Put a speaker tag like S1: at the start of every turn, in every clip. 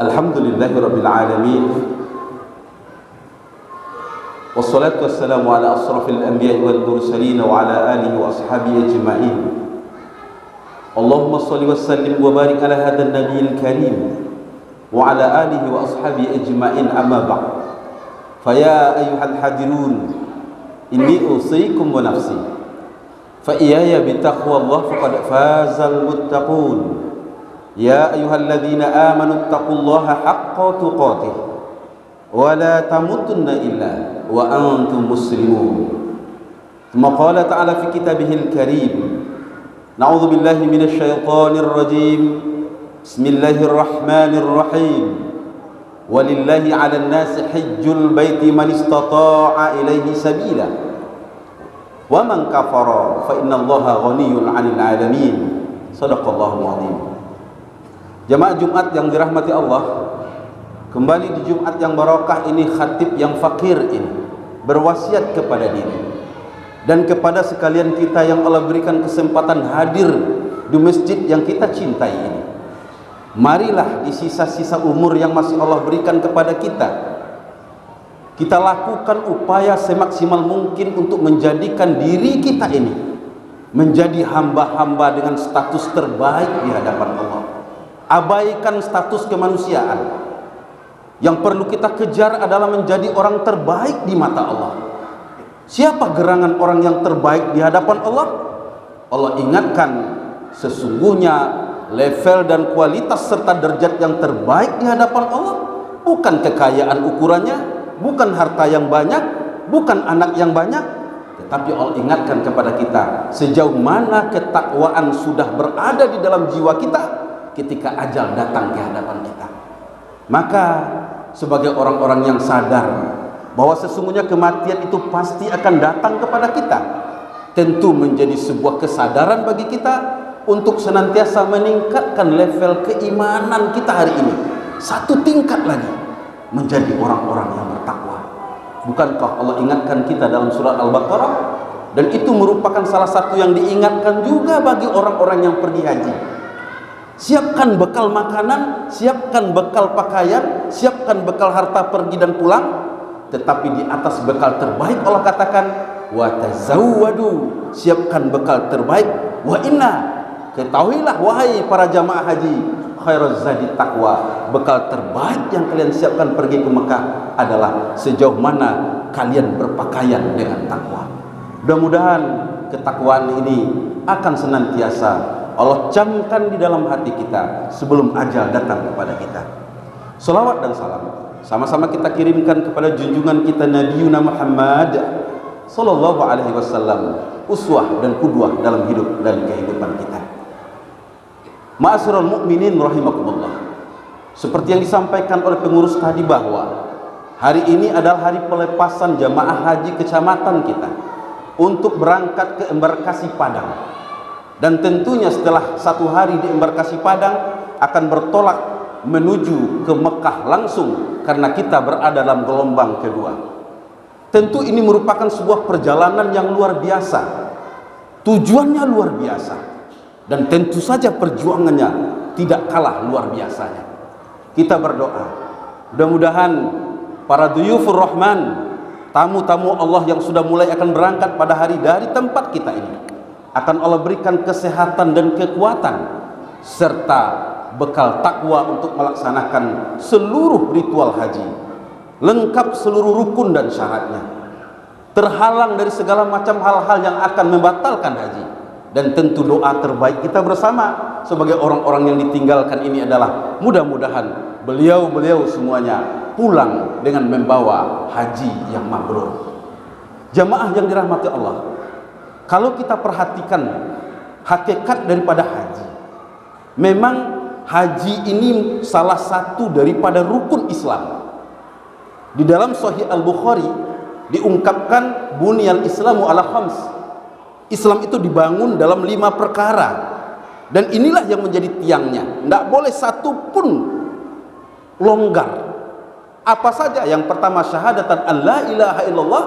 S1: Alhamdulillahirabbil alamin. Wassalatu wassalamu ala asrafil anbiya'i wal mursalin wa ala alihi wa ashabihi ajma'in. Allahumma shalli wa sallim wa barik ala hadzal nabiyil karim wa ala alihi wa ashabihi ajma'in, amma ba'd. Fa ya ayyuhal hadirun, inni usikum wa nafsi fa iyaya bi taqwallah faqad fazal muttaqun. Ya ayyuhalladzina amanu taqullaha haqqa tuqatih wa la tamutunna illa wa antum muslimun. Tsumma qala ta'ala fi kitabihil karim, na'udzu billahi minasy syaithanir rajim. Bismillahir rahmanir rahim. Walillahi 'alan nasi hajjul baiti man istata'a ilaihi sabila wa man kafara fa innallaha ghaniyyun 'anil 'alamin. Shadaqallahul 'azim. Jamaah Jumat yang dirahmati Allah, kembali di Jumat yang barokah ini, khatib yang fakir ini berwasiat kepada diri dan kepada sekalian kita yang Allah berikan kesempatan hadir di masjid yang kita cintai ini. Marilah di sisa-sisa umur yang masih Allah berikan kepada kita, kita lakukan upaya semaksimal mungkin untuk menjadikan diri kita ini menjadi hamba-hamba dengan status terbaik di hadapan Allah. Abaikan status kemanusiaan. Yang perlu kita kejar adalah menjadi orang terbaik di mata Allah. Siapa gerangan orang yang terbaik di hadapan Allah? Allah ingatkan, sesungguhnya level dan kualitas serta derajat yang terbaik di hadapan Allah bukan kekayaan ukurannya, bukan harta yang banyak, bukan anak yang banyak, tetapi Allah ingatkan kepada kita sejauh mana ketakwaan sudah berada di dalam jiwa kita ketika ajal datang ke hadapan kita. Maka sebagai orang-orang yang sadar bahwa sesungguhnya kematian itu pasti akan datang kepada kita, tentu menjadi sebuah kesadaran bagi kita untuk senantiasa meningkatkan level keimanan kita hari ini satu tingkat lagi, menjadi orang-orang yang bertakwa. Bukankah Allah ingatkan kita dalam surat Al-Baqarah, dan itu merupakan salah satu yang diingatkan juga bagi orang-orang yang pergi haji. Siapkan bekal makanan, siapkan bekal pakaian, siapkan bekal harta pergi dan pulang, tetapi di atas bekal terbaik Allah katakan wa tazawwadu, siapkan bekal terbaik. Wa inna, ketahuilah wahai para jamaah haji, khairuz zadi taqwa, bekal terbaik yang kalian siapkan pergi ke Mekah adalah sejauh mana kalian berpakaian dengan takwa. Mudah-mudahan ketakwaan ini akan senantiasa Allah camkan di dalam hati kita sebelum ajal datang kepada kita. Salawat dan salam sama-sama kita kirimkan kepada junjungan kita Nabiuna Muhammad sallallahu alaihi wasallam, uswah dan qudwah dalam hidup dan kehidupan kita. Ma'asyiral mukminin rahimakumullah. Seperti yang disampaikan oleh pengurus tadi bahwa hari ini adalah hari pelepasan jamaah haji kecamatan kita untuk berangkat ke embarkasi Padang. Dan tentunya setelah satu hari di embarkasi Padang akan bertolak menuju ke Mekah langsung, karena kita berada dalam gelombang kedua. Tentu ini merupakan sebuah perjalanan yang luar biasa, tujuannya luar biasa, dan tentu saja perjuangannya tidak kalah luar biasanya. Kita berdoa, mudah-mudahan para duyufur rahman, tamu-tamu Allah yang sudah mulai akan berangkat pada hari dari tempat kita ini, akan Allah berikan kesehatan dan kekuatan serta bekal takwa untuk melaksanakan seluruh ritual haji, lengkap seluruh rukun dan syaratnya, terhalang dari segala macam hal-hal yang akan membatalkan haji. Dan tentu doa terbaik kita bersama sebagai orang-orang yang ditinggalkan ini adalah mudah-mudahan beliau-beliau semuanya pulang dengan membawa haji yang mabrur. Jamaah yang dirahmati Allah, kalau kita perhatikan hakikat daripada haji, memang haji ini salah satu daripada rukun Islam. Di dalam Sahih Al-Bukhari diungkapkan bunyal Islamu ala khams. Islam itu dibangun dalam 5 perkara, dan inilah yang menjadi tiangnya. Tidak boleh satu pun longgar. Apa saja? Yang pertama, syahadatan an la ilaha illallah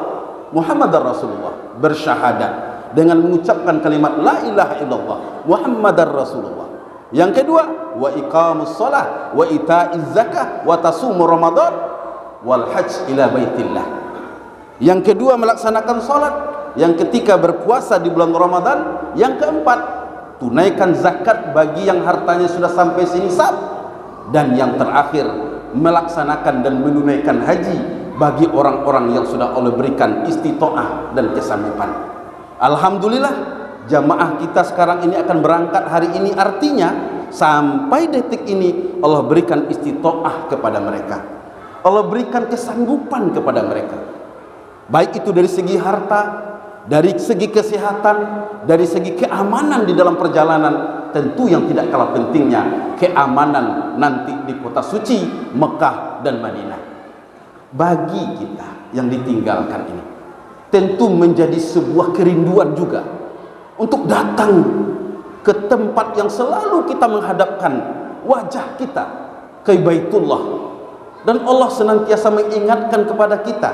S1: Muhammadar Rasulullah, bersyahadat dengan mengucapkan kalimat la ilaha illallah Muhammadar Rasulullah. Yang kedua, wa iqamus shalah wa ita'iz zakah wa tasumur ramadan wal hajj ila baitillah. Yang kedua, melaksanakan salat. Yang ketiga, berpuasa di bulan Ramadan. Yang keempat, tunaikan zakat bagi yang hartanya sudah sampai senisab. Dan yang terakhir, melaksanakan dan menunaikan haji bagi orang-orang yang sudah Allah berikan istitoah dan kesanggupan. Alhamdulillah, jamaah kita sekarang ini akan berangkat hari ini. Artinya sampai detik ini Allah berikan istitoah kepada mereka, Allah berikan kesanggupan kepada mereka, baik itu dari segi harta, dari segi kesehatan, dari segi keamanan di dalam perjalanan. Tentu yang tidak kalah pentingnya keamanan nanti di kota suci Mekah dan Madinah. Bagi kita yang ditinggalkan ini tentu menjadi sebuah kerinduan juga untuk datang ke tempat yang selalu kita menghadapkan wajah kita ke Baitullah. Dan Allah senantiasa mengingatkan kepada kita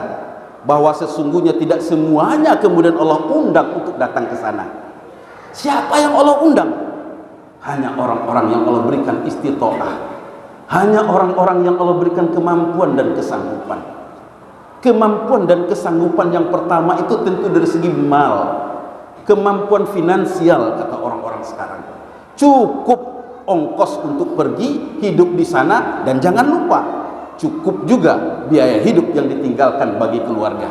S1: bahwa sesungguhnya tidak semuanya kemudian Allah undang untuk datang ke sana. Siapa yang Allah undang? Hanya orang-orang yang Allah berikan istitoah, hanya orang-orang yang Allah berikan kemampuan dan kesanggupan. Kemampuan dan kesanggupan yang pertama itu tentu dari segi mal, kemampuan finansial kata orang-orang sekarang. Cukup ongkos untuk pergi hidup di sana, dan jangan lupa cukup juga biaya hidup yang ditinggalkan bagi keluarga.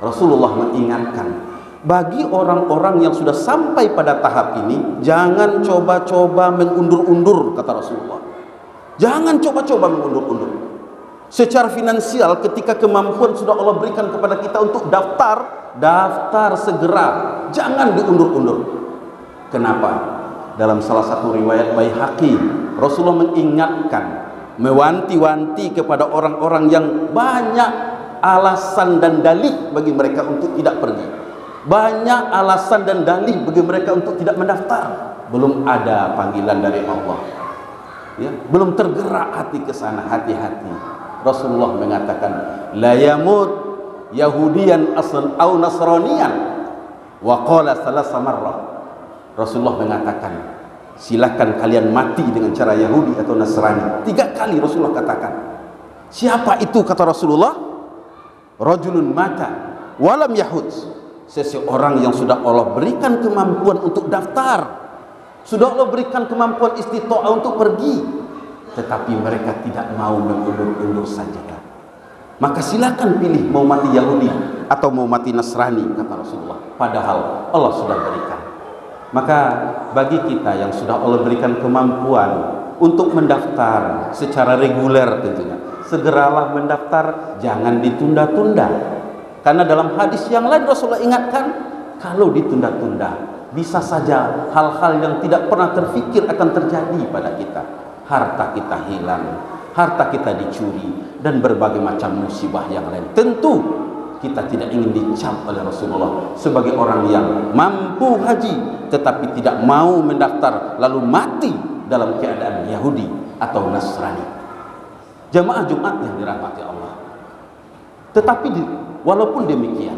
S1: Rasulullah mengingatkan bagi orang-orang yang sudah sampai pada tahap ini, jangan coba-coba mengundur-undur kata Rasulullah. Jangan coba-coba mengundur-undur. Secara finansial ketika kemampuan sudah Allah berikan kepada kita untuk daftar segera, jangan diundur-undur. Kenapa? Dalam salah satu riwayat Baihaqi, Rasulullah mengingatkan, mewanti-wanti kepada orang-orang yang banyak alasan dan dalih bagi mereka untuk tidak pergi, banyak alasan dan dalih bagi mereka untuk tidak mendaftar. Belum ada panggilan dari Allah, ya, belum tergerak hati ke sana. Hati-hati. Rasulullah mengatakan, la yamut yahudiyan aslan au nasraniyan wa qala salasa marrah. Rasulullah mengatakan, silakan kalian mati dengan cara Yahudi atau Nasrani. 3 kali Rasulullah katakan. Siapa itu kata Rasulullah? Rajulun mata walam yahud. Seseorang yang sudah Allah berikan kemampuan untuk daftar, sudah Allah berikan kemampuan istitoah untuk pergi, tetapi mereka tidak mau mengundur-undur saja. Maka silakan pilih mau mati Yahudi atau mau mati Nasrani kata Rasulullah. Padahal Allah sudah berikan. Maka bagi kita yang sudah Allah berikan kemampuan untuk mendaftar secara reguler, tentunya segeralah mendaftar, jangan ditunda-tunda. Karena dalam hadis yang lain Rasulullah ingatkan, kalau ditunda-tunda bisa saja hal-hal yang tidak pernah terfikir akan terjadi pada kita. Harta kita hilang, harta kita dicuri, dan berbagai macam musibah yang lain. Tentu kita tidak ingin dicap oleh Rasulullah sebagai orang yang mampu haji tetapi tidak mau mendaftar lalu mati dalam keadaan Yahudi atau Nasrani. Jamaah Jumat yang dirahmati Allah. Tetapi walaupun demikian,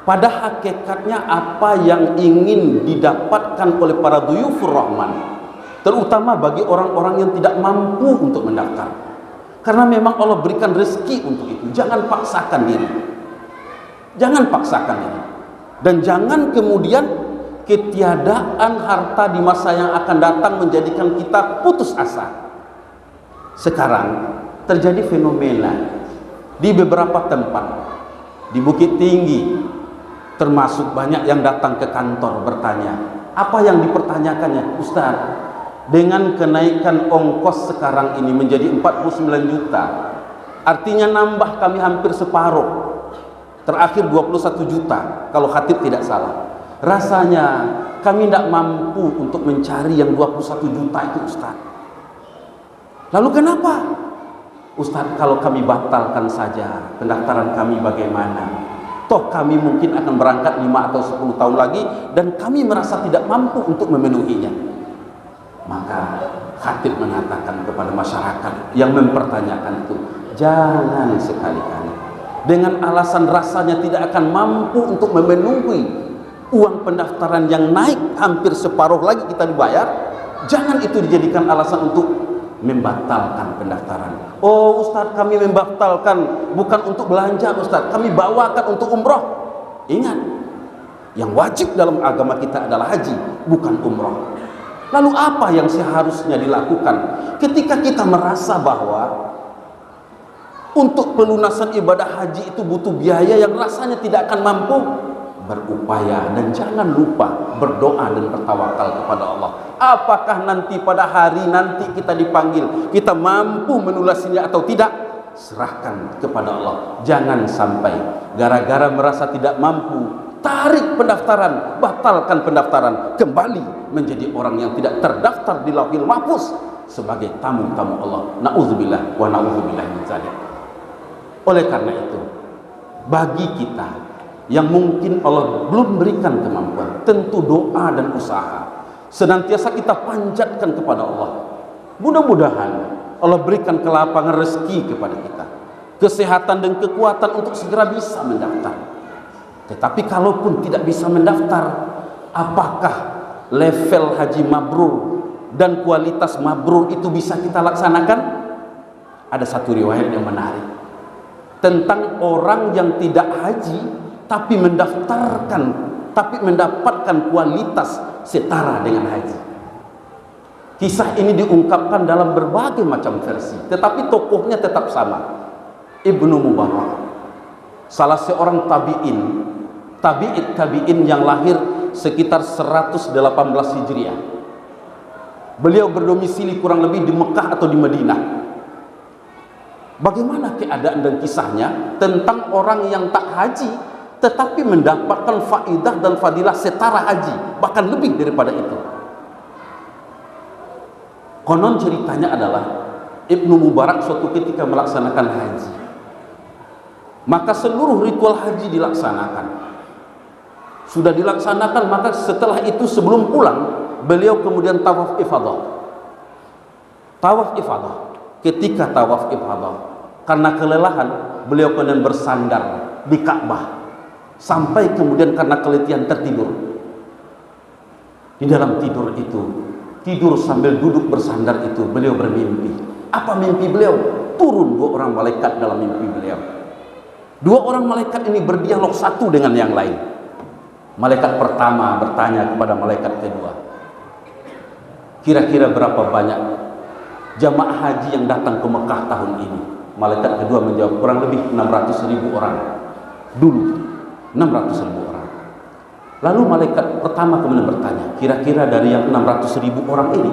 S1: pada hakikatnya apa yang ingin didapatkan oleh para duyufur rahman, terutama bagi orang-orang yang tidak mampu untuk mendaftar, karena memang Allah berikan rezeki untuk itu. Jangan paksakan diri, jangan paksakan diri, dan jangan kemudian ketiadaan harta di masa yang akan datang menjadikan kita putus asa. Sekarang terjadi fenomena di beberapa tempat, di Bukit Tinggi termasuk, banyak yang datang ke kantor bertanya. Apa yang dipertanyakannya? Ustaz, dengan kenaikan ongkos sekarang ini menjadi 49 juta, artinya nambah kami hampir separuh, terakhir 21 juta kalau khatib tidak salah. Rasanya kami tidak mampu untuk mencari yang 21 juta itu Ustaz. Lalu kenapa? Ustaz, kalau kami batalkan saja pendaftaran kami bagaimana? Toh kami mungkin akan berangkat 5 atau 10 tahun lagi dan kami merasa tidak mampu untuk memenuhinya. Maka khatib mengatakan kepada masyarakat yang mempertanyakan itu, jangan sekali-kali dengan alasan rasanya tidak akan mampu untuk memenuhi uang pendaftaran yang naik hampir separuh lagi kita dibayar, jangan itu dijadikan alasan untuk membatalkan pendaftaran. Oh Ustadz, kami membatalkan bukan untuk belanja Ustadz, kami bawakan untuk umroh. Ingat, yang wajib dalam agama kita adalah haji, bukan umroh. Lalu apa yang seharusnya dilakukan ketika kita merasa bahwa untuk pelunasan ibadah haji itu butuh biaya yang rasanya tidak akan mampu? Berupaya dan jangan lupa berdoa dan bertawakal kepada Allah. Apakah nanti pada hari nanti kita dipanggil, kita mampu melunasinya atau tidak? Serahkan kepada Allah. Jangan sampai gara-gara merasa tidak mampu, tarik pendaftaran, batalkan pendaftaran, kembali menjadi orang yang tidak terdaftar di Lauhil Mahfuz sebagai tamu-tamu Allah. Nauzubillah wa nauzubillah min dzalik. Oleh karena itu, bagi kita yang mungkin Allah belum berikan kemampuan, tentu doa dan usaha senantiasa kita panjatkan kepada Allah. Mudah-mudahan Allah berikan kelapangan rezeki kepada kita, kesehatan dan kekuatan untuk segera bisa mendaftar. Tetapi kalaupun tidak bisa mendaftar, apakah level haji mabrur dan kualitas mabrur itu bisa kita laksanakan? Ada satu riwayat yang menarik tentang orang yang tidak haji tapi mendapatkan kualitas setara dengan haji. Kisah ini diungkapkan dalam berbagai macam versi, tetapi tokohnya tetap sama. Ibnu Mubarak, salah seorang tabi'in yang lahir sekitar 118 Hijriah. Beliau berdomisili kurang lebih di Mekah atau di Madinah. Bagaimana keadaan dan kisahnya tentang orang yang tak haji tetapi mendapatkan faidah dan fadilah setara haji, bahkan lebih daripada itu. Konon ceritanya adalah Ibnu Mubarak suatu ketika melaksanakan haji, maka seluruh ritual haji dilaksanakan. Sudah dilaksanakan, maka setelah itu sebelum pulang beliau kemudian tawaf ifadah. Ketika tawaf ifadah, karena kelelahan beliau kemudian bersandar di Ka'bah, sampai kemudian karena keletihan tertidur. Di dalam tidur sambil duduk bersandar itu, beliau bermimpi. Apa mimpi beliau? Turun 2 orang malaikat dalam mimpi beliau. 2 orang malaikat ini berdialog satu dengan yang lain. Malaikat pertama bertanya kepada malaikat kedua, kira-kira berapa banyak jamaah haji yang datang ke Mekah tahun ini? Malaikat kedua menjawab, kurang lebih 600.000 orang. Dulu 600.000 orang. Lalu malaikat pertama kemudian bertanya, kira-kira dari yang 600.000 orang ini,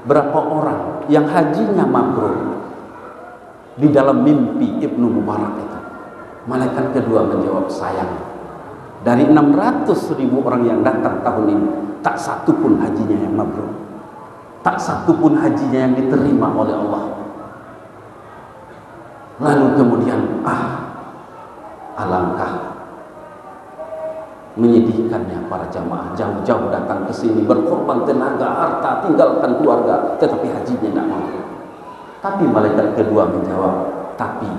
S1: berapa orang yang hajinya mabrur? Di dalam mimpi Ibnu Mubarak itu, malaikat kedua menjawab, sayang, dari 600.000 orang yang datang tahun ini, tak satu pun hajinya yang mabrur, tak satu pun hajinya yang diterima oleh Allah. Lalu kemudian, alangkah menyedihkannya para jamaah jauh-jauh datang ke sini, berkorban tenaga, harta, tinggalkan keluarga, tetapi hajinya tidak mampu. Tapi malaikat kedua menjawab, tapi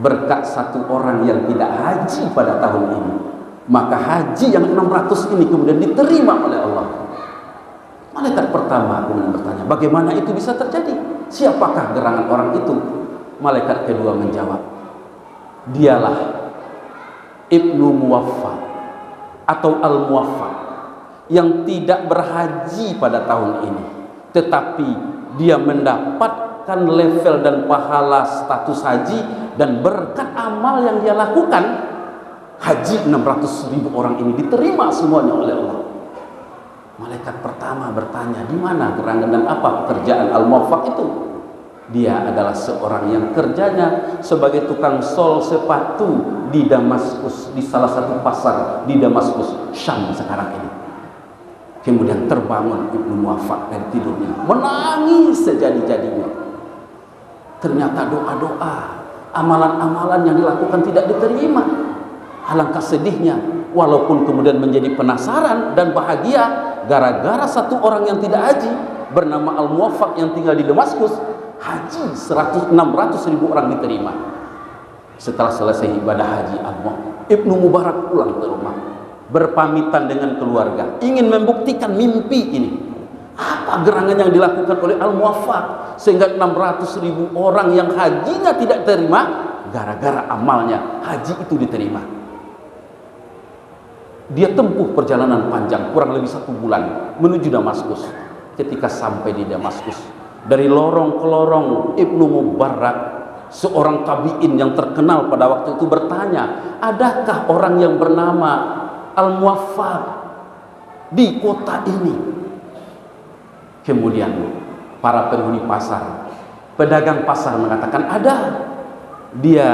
S1: berkat satu orang yang tidak haji pada tahun ini, maka haji yang 600 ini kemudian diterima oleh Allah. Malaikat pertama kemudian bertanya, bagaimana itu bisa terjadi? Siapakah gerangan orang itu? Malaikat kedua menjawab, dialah Ibnu Muwaffaq atau Al-Muwaffaq yang tidak berhaji pada tahun ini, tetapi dia mendapatkan level dan pahala status haji, dan berkat amal yang dia lakukan, haji 600.000 orang ini diterima semuanya oleh Allah. Malaikat pertama bertanya, di mana gerangan dan apa pekerjaan Al-Muwaffaq itu? Dia adalah seorang yang kerjanya sebagai tukang sol sepatu di Damaskus, di salah satu pasar di Damaskus, Syam sekarang ini. Kemudian terbangun Ibnu Muwaffaq dari tidurnya, menangis sejadi-jadinya. Ternyata doa-doa, amalan-amalan yang dilakukan tidak diterima. Alangkah sedihnya, walaupun kemudian menjadi penasaran dan bahagia gara-gara satu orang yang tidak haji bernama Al-Muwaffaq yang tinggal di Damaskus, haji 600.000 orang diterima. Setelah selesai ibadah haji Ibnu Mubarak pulang ke rumah. berpamitan dengan keluarga, ingin membuktikan mimpi ini. Apa gerangan yang dilakukan oleh Al-Muwaffaq sehingga 600.000 orang yang hajinya tidak terima, gara-gara amalnya haji itu diterima. Dia tempuh perjalanan panjang kurang lebih 1 bulan menuju Damaskus. Ketika sampai di Damaskus, dari lorong ke lorong, Ibnu Mubarak, seorang tabi'in yang terkenal pada waktu itu, bertanya, adakah orang yang bernama Al-Muwaffaq di kota ini? Kemudian para penghuni pasar, pedagang pasar mengatakan ada. Dia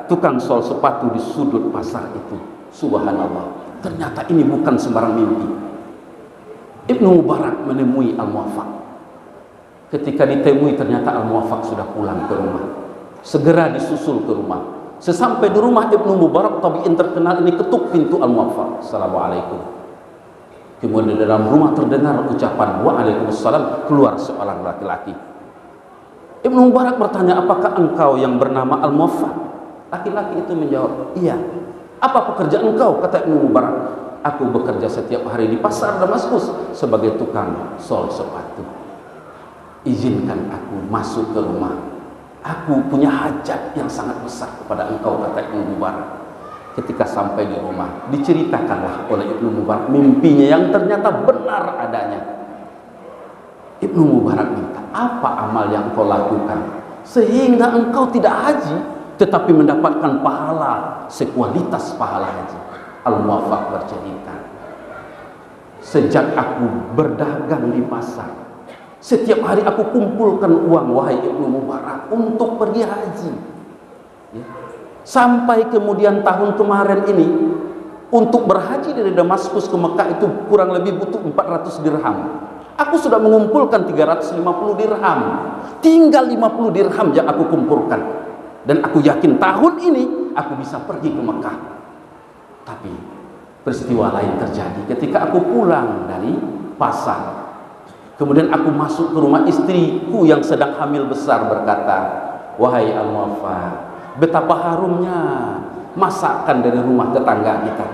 S1: tukang sol sepatu di sudut pasar itu. Subhanallah, ternyata ini bukan sembarang mimpi. Ibnu Mubarak menemui Al-Muwaffaq. Ketika ditemui, ternyata Al-Muwaffaq sudah pulang ke rumah. Segera disusul ke rumah. Sesampai di rumah Ibnu Mubarak, tabi'in terkenal ini ketuk pintu Al-Muwaffaq. Assalamualaikum. Kemudian dalam rumah terdengar ucapan waalaikumsalam, keluar seorang laki-laki. Ibnu Mubarak bertanya, apakah engkau yang bernama Al-Muwaffaq? Laki-laki itu menjawab, iya. Apa pekerjaan engkau? Kata Ibnu Mubarak, aku bekerja setiap hari di pasar Damaskus sebagai tukang sol sepatu. Izinkan aku masuk ke rumah. Aku punya hajat yang sangat besar kepada engkau, kata Ibnu Mubarak. Ketika sampai di rumah, diceritakanlah oleh Ibnu Mubarak mimpinya yang ternyata benar adanya. Ibnu Mubarak minta, apa amal yang engkau lakukan sehingga engkau tidak haji tetapi mendapatkan pahala sekualitas pahala haji? Al-Muwaffaq bercerita, sejak aku berdagang di pasar, setiap hari aku kumpulkan uang, wahai Ibnu Mubarak, untuk pergi haji. Ya. Sampai kemudian tahun kemarin ini, untuk berhaji dari Damaskus ke Mekah itu kurang lebih butuh 400 dirham. Aku sudah mengumpulkan 350 dirham. Tinggal 50 dirham yang aku kumpulkan. Dan aku yakin tahun ini aku bisa pergi ke Mekah. Tapi peristiwa lain terjadi ketika aku pulang dari pasar. Kemudian aku masuk ke rumah istriku yang sedang hamil besar, berkata, wahai Al-Muwaffaq, betapa harumnya masakan dari rumah tetangga kita.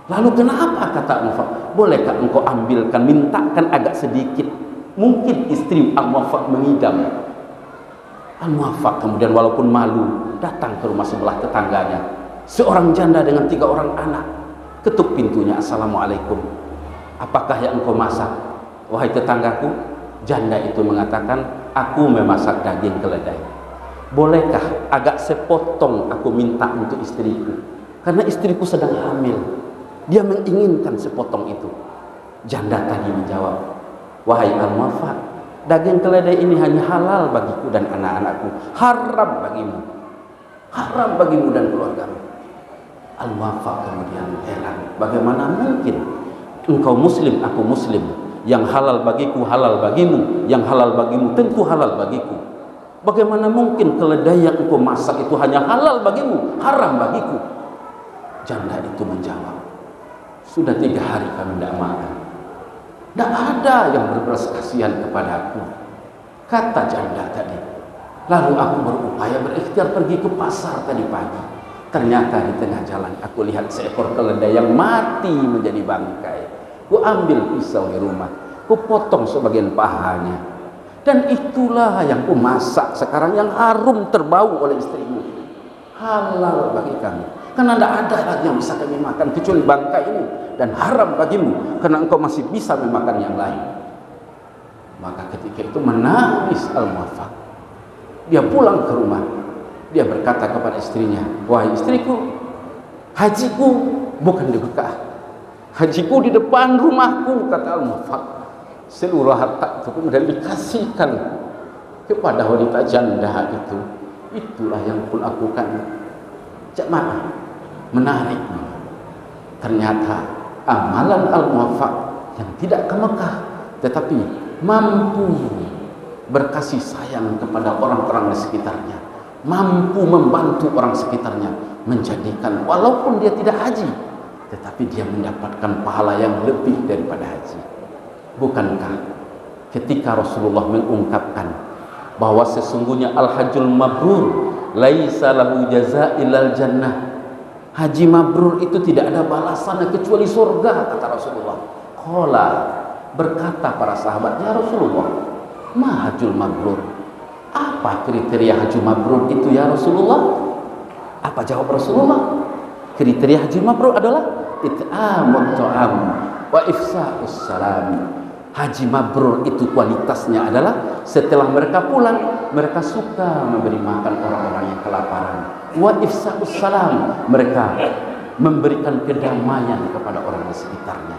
S1: Lalu kenapa, kata Al-Muwaffaq, bolehkah engkau ambilkan, mintakan agak sedikit, mungkin istri Al-Muwaffaq mengidam. Al-Muwaffaq kemudian walaupun malu datang ke rumah sebelah tetangganya, seorang janda dengan 3 orang anak. Ketuk pintunya, assalamualaikum, apakah yang engkau masak, wahai tetanggaku? Janda itu mengatakan, aku memasak daging keledai. Bolehkah agak sepotong aku minta untuk istriku, karena istriku sedang hamil, dia menginginkan sepotong itu. Janda tadi menjawab, wahai Al-Muwaffaq, daging keledai ini hanya halal bagiku dan anak-anakku, haram bagimu dan keluargamu. Al-Muwaffaq kemudian heran, bagaimana mungkin engkau muslim, aku muslim, yang halal bagiku halal bagimu, yang halal bagimu tentu halal bagiku. Bagaimana mungkin keledai yang engkau masak itu hanya halal bagimu, haram bagiku? Janda itu menjawab, sudah 3 hari kami tidak makan, tidak ada yang berbelas kasihan kepadaku, kata janda tadi. Lalu aku berupaya berikhtiar pergi ke pasar tadi pagi. Ternyata di tengah jalan aku lihat seekor keledai yang mati menjadi bangkai. Ku ambil pisau di rumah, ku potong sebagian pahanya, dan itulah yang ku masak sekarang, yang harum terbau oleh istrimu. Halal bagi kami, karena tidak ada lagi yang bisa kami makan kecuali bangkai ini, dan haram bagimu karena engkau masih bisa memakan yang lain. Maka ketika itu menangis Al-Muwaffaq. Dia pulang ke rumah, dia berkata kepada istrinya, wahai istriku, hajiku bukan di Mekah, hajiku di depan rumahku, kata Al-Muwaffaq. Seluruh harta itu kemudian dikasihkan kepada wanita janda itu. Itulah yang pun lakukan. Jemaah, menarik. Ternyata amalan Al-Muwaffaq yang tidak ke Mekah, tetapi mampu berkasih sayang kepada orang-orang di sekitarnya, mampu membantu orang sekitarnya, menjadikan walaupun dia tidak haji, tetapi dia mendapatkan pahala yang lebih daripada haji. Bukankah ketika Rasulullah mengungkapkan bahwa sesungguhnya al-hajjul mabrur laisa lahu jazaa illal jannah, Haji mabrur itu tidak ada balasannya kecuali surga, kata Rasulullah. Qala, berkata para sahabat, ya Rasulullah, ma hajjul mabrur? Apa kriteria haji mabrur itu ya Rasulullah? Apa jawab Rasulullah? Kriteria haji mabrur adalah it'amut ta'am wa ifsa'us salam. Haji mabrur itu kualitasnya adalah setelah mereka pulang, mereka suka memberi makan orang-orang yang kelaparan. Wa ifsa'us salam, mereka memberikan kedamaian kepada orang di sekitarnya.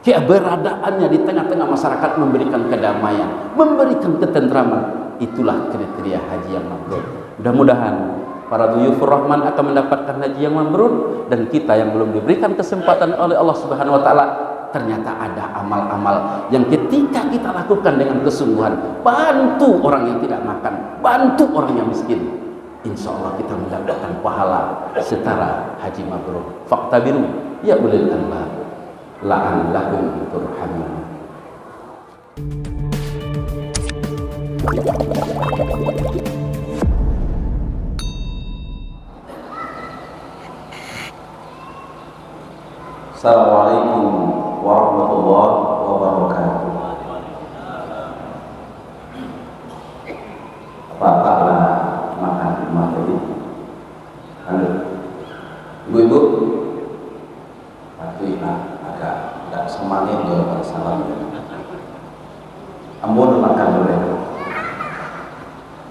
S1: Keberadaannya di tengah-tengah masyarakat memberikan kedamaian, memberikan ketentraman. Itulah kriteria haji yang mabrur. Mudah-mudahan para dhuyufur rahman akan mendapatkan haji yang mabrur, dan kita yang belum diberikan kesempatan oleh Allah Subhanahu wa taala, ternyata ada amal-amal yang ketika kita lakukan dengan kesungguhan, bantu orang yang tidak makan, bantu orang yang miskin, insya Allah kita mendapatkan pahala setara haji mabrur. Faqtabiru ya ulil albab la'allahum turhamun. Assalamualaikum warahmatullahi wabarakatuh. Bapaklah makan rumah tadi. Halo, ibu-ibu, waktu agak semangat jawab salam. Ampun makan dulu.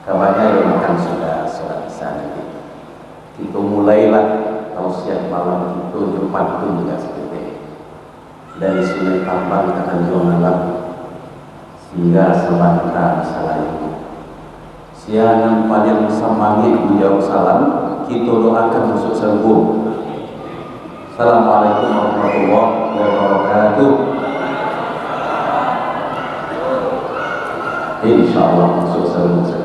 S1: Kabarnya yang makan sudah bisa nanti. Kita mulailah tausiah malam itu Jumat itu juga seperti dari Sungai Tambang ke Tanjung Alam sehingga sama kita assalamualaikum. Siang pada semangat menjawab salam, kita doakan masuk surga. Assalamualaikum warahmatullahi wabarakatuh. Insyaallah masuk surga.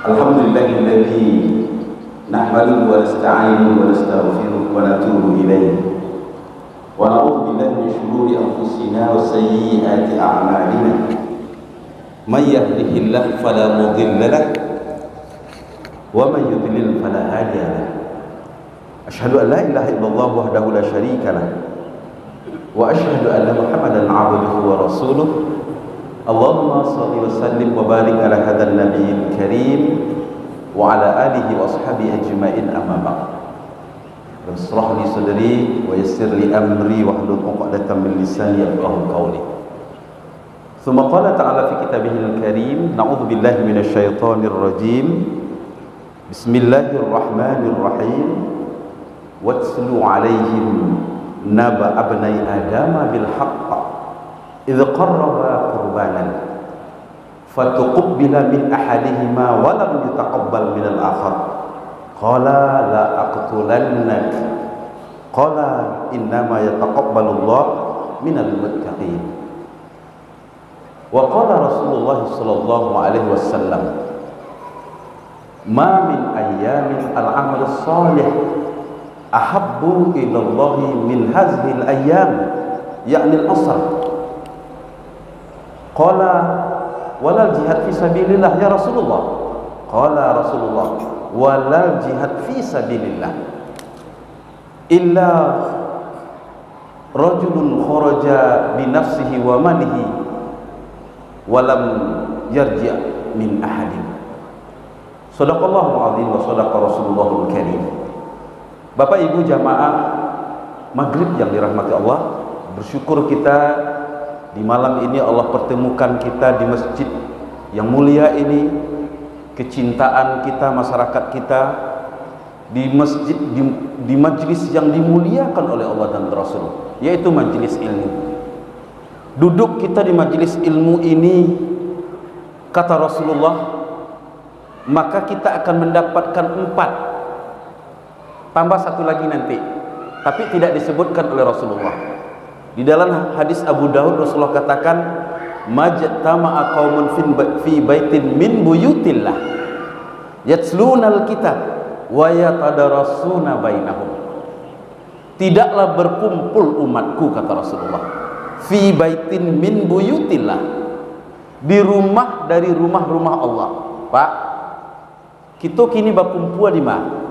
S1: Alhamdulillahilladzi nahmaduhu wa nasta'inuhu wa nastaghfiruhu wa natubu ilayhi wa na'udzu billahi min shururi anfusina wa sayyiati a'malina. May yahdihillahu fala mudilla lahu wa may yudlil fala hadiya lahu. Asyhadu an la ilaha illallah wahdahu la syarika lahu wa asyhadu anna Muhammadan 'abduhu wa rasuluh. Allahumma shalli wa sallim wa barik ala hadzal nabiyil karim wa ala alihi wa ashabihi ajma'in, amma ba'd. Rabbi li sadri wa yassir li amri wahlul 'uqdatam min lisani yafqahu qawli. Tsumma qala ta'ala fi kitabihil karim, na'udzu billahi minasy syaithanir rajim. Bismillahirrahmanirrahim. Watslu 'alaihim naba abnai adama bil haqq idh qarraba qurbanan fatuqbila min ahadihima wa lam yutaqabbal min al-akhar qala la aqtulannak qala innama yataqabbalu Allah minal muttaqin. Wa qala Rasulullah sallallahu alaihi wasallam, ma min ayyamin al-amal salih ahabbu ila Allah min hadhihi al-ayyam, ya'ni al-asr. Qala walal jihad fi sabilillah ya Rasulullah. Qala Rasulullah walal jihad fi sabilillah illa rajulun kharaja bi nafsihi wa malihi wa lam yarji' min ahadin. Shadaqallahu azim wa shadaqa Rasulullahul karim. Bapak Ibu jamaah maghrib yang dirahmati Allah, bersyukur kita di malam ini Allah pertemukan kita di masjid yang mulia ini. Kecintaan kita, masyarakat kita di masjid, di majlis yang dimuliakan oleh Allah dan Rasul, yaitu majlis ilmu. Duduk kita di majlis ilmu ini, kata Rasulullah, maka kita akan mendapatkan 4 tambah 1 lagi nanti, tapi tidak disebutkan oleh Rasulullah. Di dalam hadis Abu Daud, Rasulullah katakan, majtama'a qaumun fi baitin min buyutillah yatlunal kitab wa yatadarasuna bainahum. Tidaklah berkumpul umatku, kata Rasulullah, fi baitin min buyutillah, di rumah dari rumah-rumah Allah. Pak, kita kini berkumpul di mana?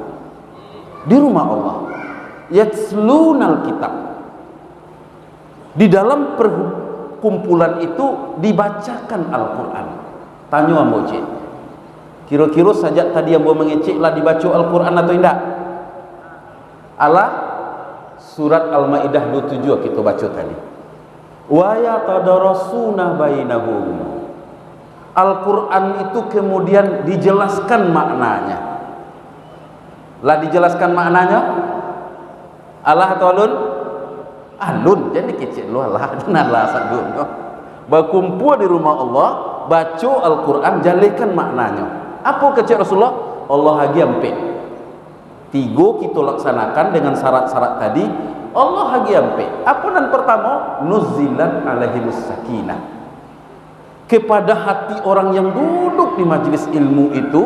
S1: di rumah Allah. Yatslunal kitab. Di dalam perkumpulan itu dibacakan Al-Quran. Tanya ambo cik, kira-kira saja tadi ambo mengecek lah dibaca Al-Quran atau tidak? Allah surat Al-Maidah 27 kita baca tadi. Wa yatadarasuna bainahum. Al-Quran itu kemudian dijelaskan maknanya. Lah dijelaskan maknanya Allah atau alun? Alun, jadi kecil lu Allah dan Allah sadun. Berkumpul di rumah Allah, baca Al-Quran, jalikan maknanya. Apa kecil Rasulullah? Allah lagi ampe. 3 kita laksanakan dengan syarat-syarat tadi. Allah lagi ampe. Apa yang pertama? Nuzilat alaihimus sakinah. Kepada hati orang yang duduk di majlis ilmu itu,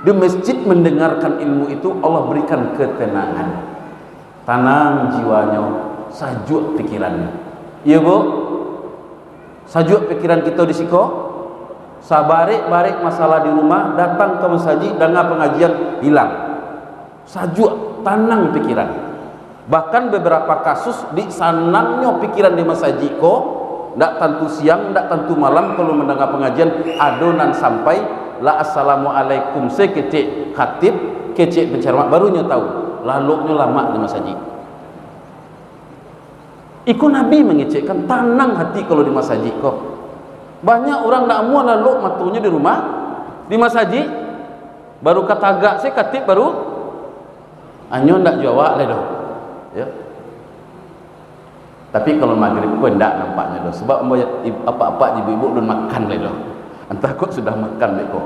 S1: di masjid mendengarkan ilmu itu, Allah berikan ketenangan. Tenang jiwanya, sajuk pikirannya. Iya bu, sajuk pikiran kita di siko. Sabarik-barik masalah di rumah, datang ke masjid, dengar pengajian, hilang. Sajuk, tenang pikiran. Bahkan beberapa kasus di sanangnya pikiran di masjid ko, ndak tentu siang, ndak tentu malam kalau mendengar pengajian, adonan sampai la assalamualaikum sekecek khatib, kecek penceramah barunya tahu. Lalu lama di masjid. Iku Nabi mengecekkan tenang hati kalau di masjid kok. Banyak orang nak mau lalu matunya di rumah, di masjid baru katagak saya katib baru anyo ndak jawab le doh. Ya. Tapi kalau maghrib pun ndak nampaknya doh. Sebab apa-apa ibu-ibu belum makan le doh. Entah kok sudah makan le kok.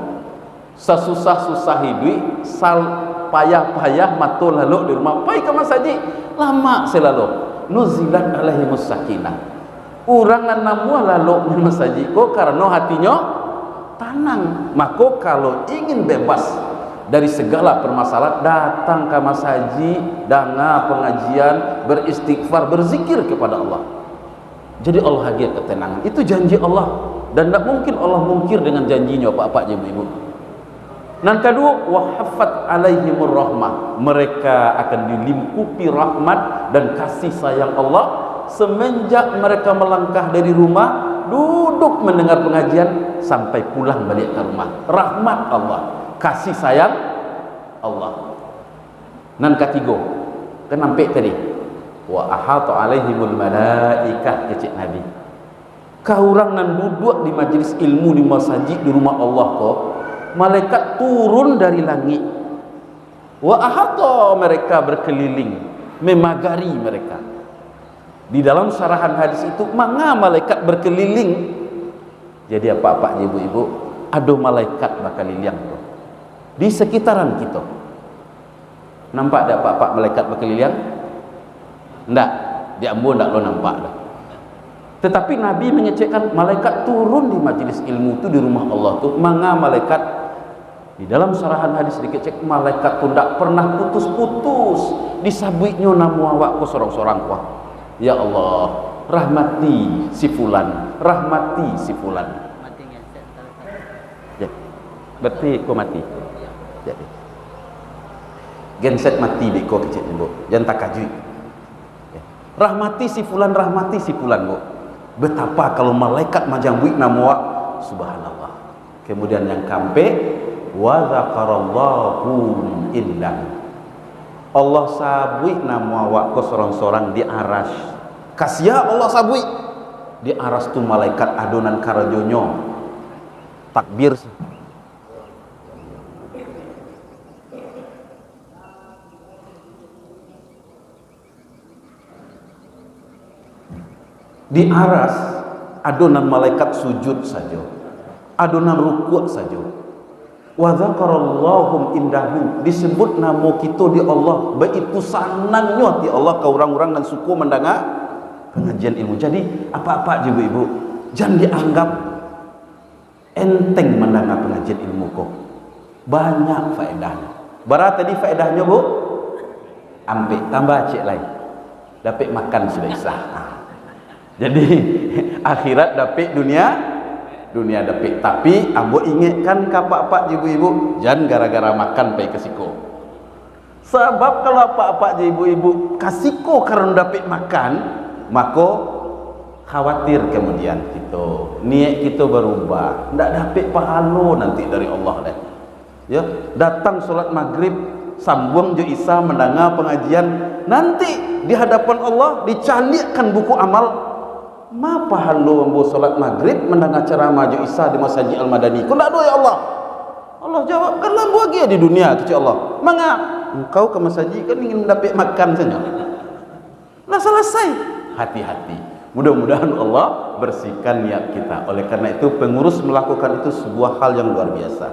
S1: Sesusah-susah hidup payah-payah matul lalu di rumah pai ke masjid lama selalu nuzilat alaihimus sakinah. Orang namu lalu di masjid kok karena hatinya tenang. Maka kalau ingin bebas dari segala permasalahan, datang ke masjid, dengar pengajian, beristighfar, berzikir kepada Allah. Jadi Allah hadir ketenangan. Itu janji Allah dan tidak mungkin Allah mungkir dengan janjinya apa-apa ibu-ibu. Dan kedua, wahaffat alaihimur rahmah. Mereka akan dilingkupi rahmat dan kasih sayang Allah semenjak mereka melangkah dari rumah, duduk mendengar pengajian sampai pulang balik ke rumah. Rahmat Allah, kasih sayang Allah. Dan ketiga, kan nampak tadi, wa ahata alaihimul malaikah kecik Nabi. Kau orang nan duduk di majlis ilmu di masjid di rumah Allah kok, malaikat turun dari langit. Wa ahata, mereka berkeliling, memagari mereka. Di dalam syarahan hadis itu, manga malaikat berkeliling. Jadi apa-apa ibu-ibu, ada malaikat bakal liliang tu di sekitaran kita. Nampak ada apa-apa malaikat berkeliling? Ndak, di Ambon ndak lo nampak dah. Tetapi Nabi mengecekkan malaikat turun di majlis ilmu itu di rumah Allah tu, manga malaikat. Di dalam syarahan hadis dikecek malaikat tu tidak pernah putus-putus disabitnya namu awak ku sorang-sorang kuah. Ya Allah, rahmati si fulan, rahmati si fulan. Ya, berarti ku mati. Jadi genset mati di ko kecek bu, jangan tak kajui. Ya. Rahmati si fulan, rahmati si fulan bu. Betapa kalau malaikat majang buik namu awak, subhanallah. Kemudian yang kampe wa zakarallahu indah. Allah sabui nama awak ko sorang-sorang di aras. Kasih Allah sabui di aras tu malaikat adonan karajonyo takbir. Di aras adonan malaikat sujud saja, adonan rukuk saja. Wa dzakarallahum indahu, disebut nama kita di Allah, begitu senangnya di Allah ke orang-orang dan suku mendengar pengajian ilmu. Jadi apa-apa ibu-ibu, jangan dianggap enteng mendengar pengajian ilmu kok. Banyak faedahnya. Berapa tadi faedahnya bu? Ambil tambah cik lain, dapat makan sudah sah. Jadi akhirat dapat dunia dapat. Tapi ambo ingatkan kapak-pak ibu-ibu, jangan gara-gara makan pai ke siko. Sebab kalau apa-apa je ibu-ibu kasihko karena dapat makan, maka khawatir kemudian kita niat kita berubah, ndak dapat pahala nanti dari Allah dah. Ya, datang solat maghrib, sambung je Isa mendengar pengajian, nanti di hadapan Allah dicalikkan buku amal. Ma pahala ambo solat maghrib mendengar ceramah je Isa di Masjid Al-Madani. Kau ndak doa ya Allah? Allah jawab, "Kalau bahagia di dunia kecil Allah. Mengapa engkau ke masjid kan ingin mendapat makan saja?" Lah selesai. Hati-hati. Mudah-mudahan Allah bersihkan niat kita. Oleh karena itu pengurus melakukan itu sebuah hal yang luar biasa.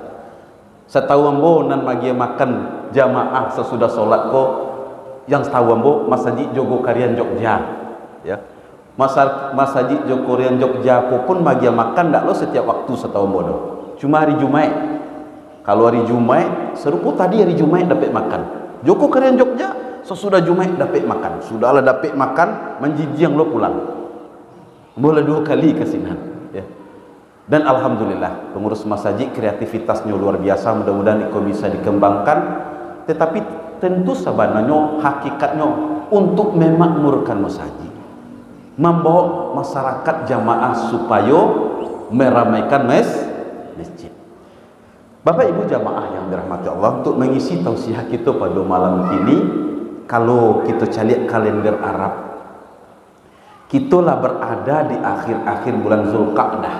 S1: Setahu ambo nan magi makan jamaah sesudah solat ko yang setahu ambo masjid Jogo Karian Jogja. Ya. Masjid Jogo Karian Jogja pun magi makan ndak lo setiap waktu setahu ambo do. Cuma hari Jumat. Kalau hari Jumat, serupa tadi hari Jumat dapat makan. Joko Karian Jogja, sesudah Jumat dapat makan. Sudahlah dapat makan, menjijing lo pulang. Boleh 2 kali kesinan. Ya. Dan alhamdulillah, pengurus masjid kreativitasnya luar biasa. Mudah-mudahan itu bisa dikembangkan. Tetapi tentu sebenarnya hakikatnya untuk memakmurkan masjid, membawa masyarakat jamaah supaya meramaikan masjid. Bapak Ibu jamaah yang dirahmati Allah, untuk mengisi tausiah kita pada malam ini, kalau kita cari kalender Arab, kita lah berada di akhir-akhir bulan Zulqa'dah.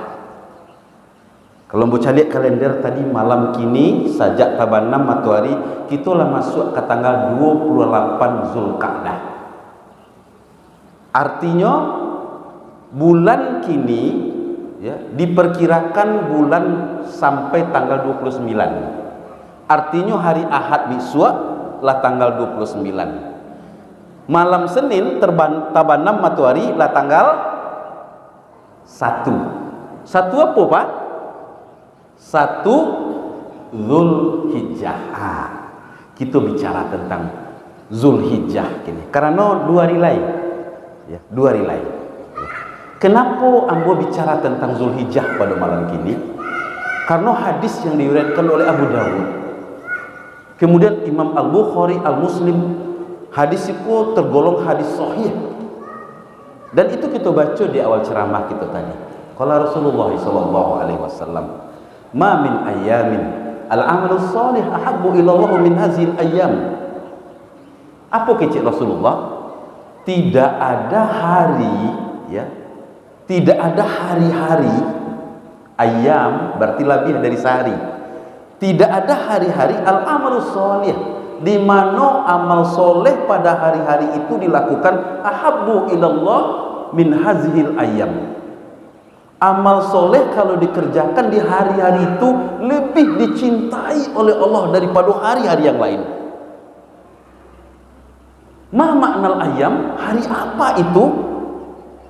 S1: Kalau mau cari kalender tadi malam kini, sajak tabanam matahari, kita lah masuk ke tanggal 28 Zulqa'dah. Artinya bulan kini ya, diperkirakan bulan sampai tanggal 29. Artinya hari Ahad besok lah tanggal 29. Malam Senin tabanam matahari lah tanggal 1. 1 apa Pak? 1 Zulhijjah. Kita bicara tentang Zulhijjah kini. Karena 2 hari lain. Ya, 2 hari lain. Kenapa ambo bicara tentang Zulhijjah pada malam kini? Karena hadis yang diriwayatkan oleh Abu Dawud, kemudian Imam Al-Bukhari, Al-Muslim, hadis itu tergolong hadis sahih. Dan itu kita baca di awal ceramah kita tadi. Qala Rasulullah sallallahu alaihi wasallam, "Ma min ayyamin al-amalu shalih ahabbu ila Allah min hadhil ayyam." Apa kecil Rasulullah? Tidak ada hari, ya, tidak ada hari-hari, ayam berarti lebih dari sehari. Tidak ada hari-hari al-amalus sholih di mana amal soleh pada hari-hari itu dilakukan ahabbu ilallah min hazhil ayam. Amal soleh kalau dikerjakan di hari-hari itu lebih dicintai oleh Allah daripada hari-hari yang lain. Ma maknal ayam, hari apa itu?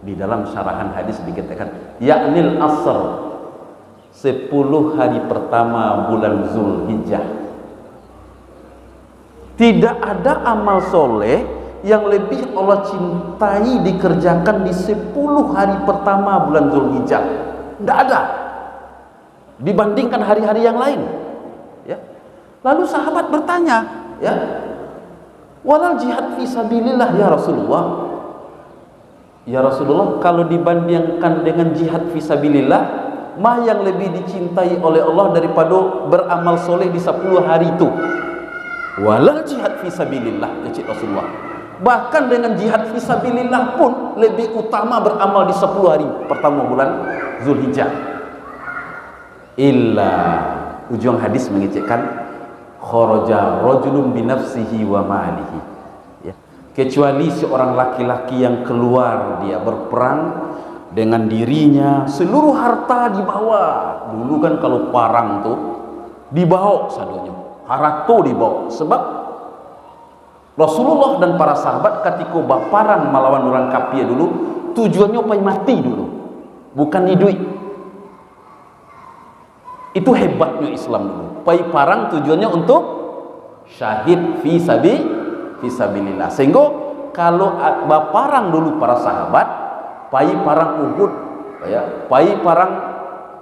S1: Di dalam syarahan hadis dikatakan yaknil asr, 10 hari pertama bulan Zulhijjah. Tidak ada amal soleh yang lebih Allah cintai dikerjakan di 10 hari pertama bulan Zulhijjah. Tidak ada dibandingkan hari-hari yang lain, ya. Lalu sahabat bertanya, ya, walal jihad fisabilillah ya Rasulullah. Ya Rasulullah, kalau dibandingkan dengan jihad fisabilillah, mah yang lebih dicintai oleh Allah daripada beramal soleh di 10 hari itu? Walal jihad fisabilillah, kecil Rasulullah. Bahkan dengan jihad fisabilillah pun lebih utama beramal di 10 hari pertama bulan Zulhijjah. Illa, ujung hadis mengecekkan, kharaja rajulun binafsihi wa malihi, ya. Kecuali seorang laki-laki yang keluar, dia berperang dengan dirinya, seluruh harta dibawa. Dulu kan kalau parang tuh dibawa sadonya, harta dibawa. Sebab Rasulullah dan para sahabat ketika berperang melawan orang kafir dulu, tujuannya supaya mati dulu, bukan hidup. Itu hebatnya Islam dulu. Pai parang tujuannya untuk syahid fisabilillah. Sehingga kalau baparang dulu para sahabat, pai parang Uhud, ya, pai parang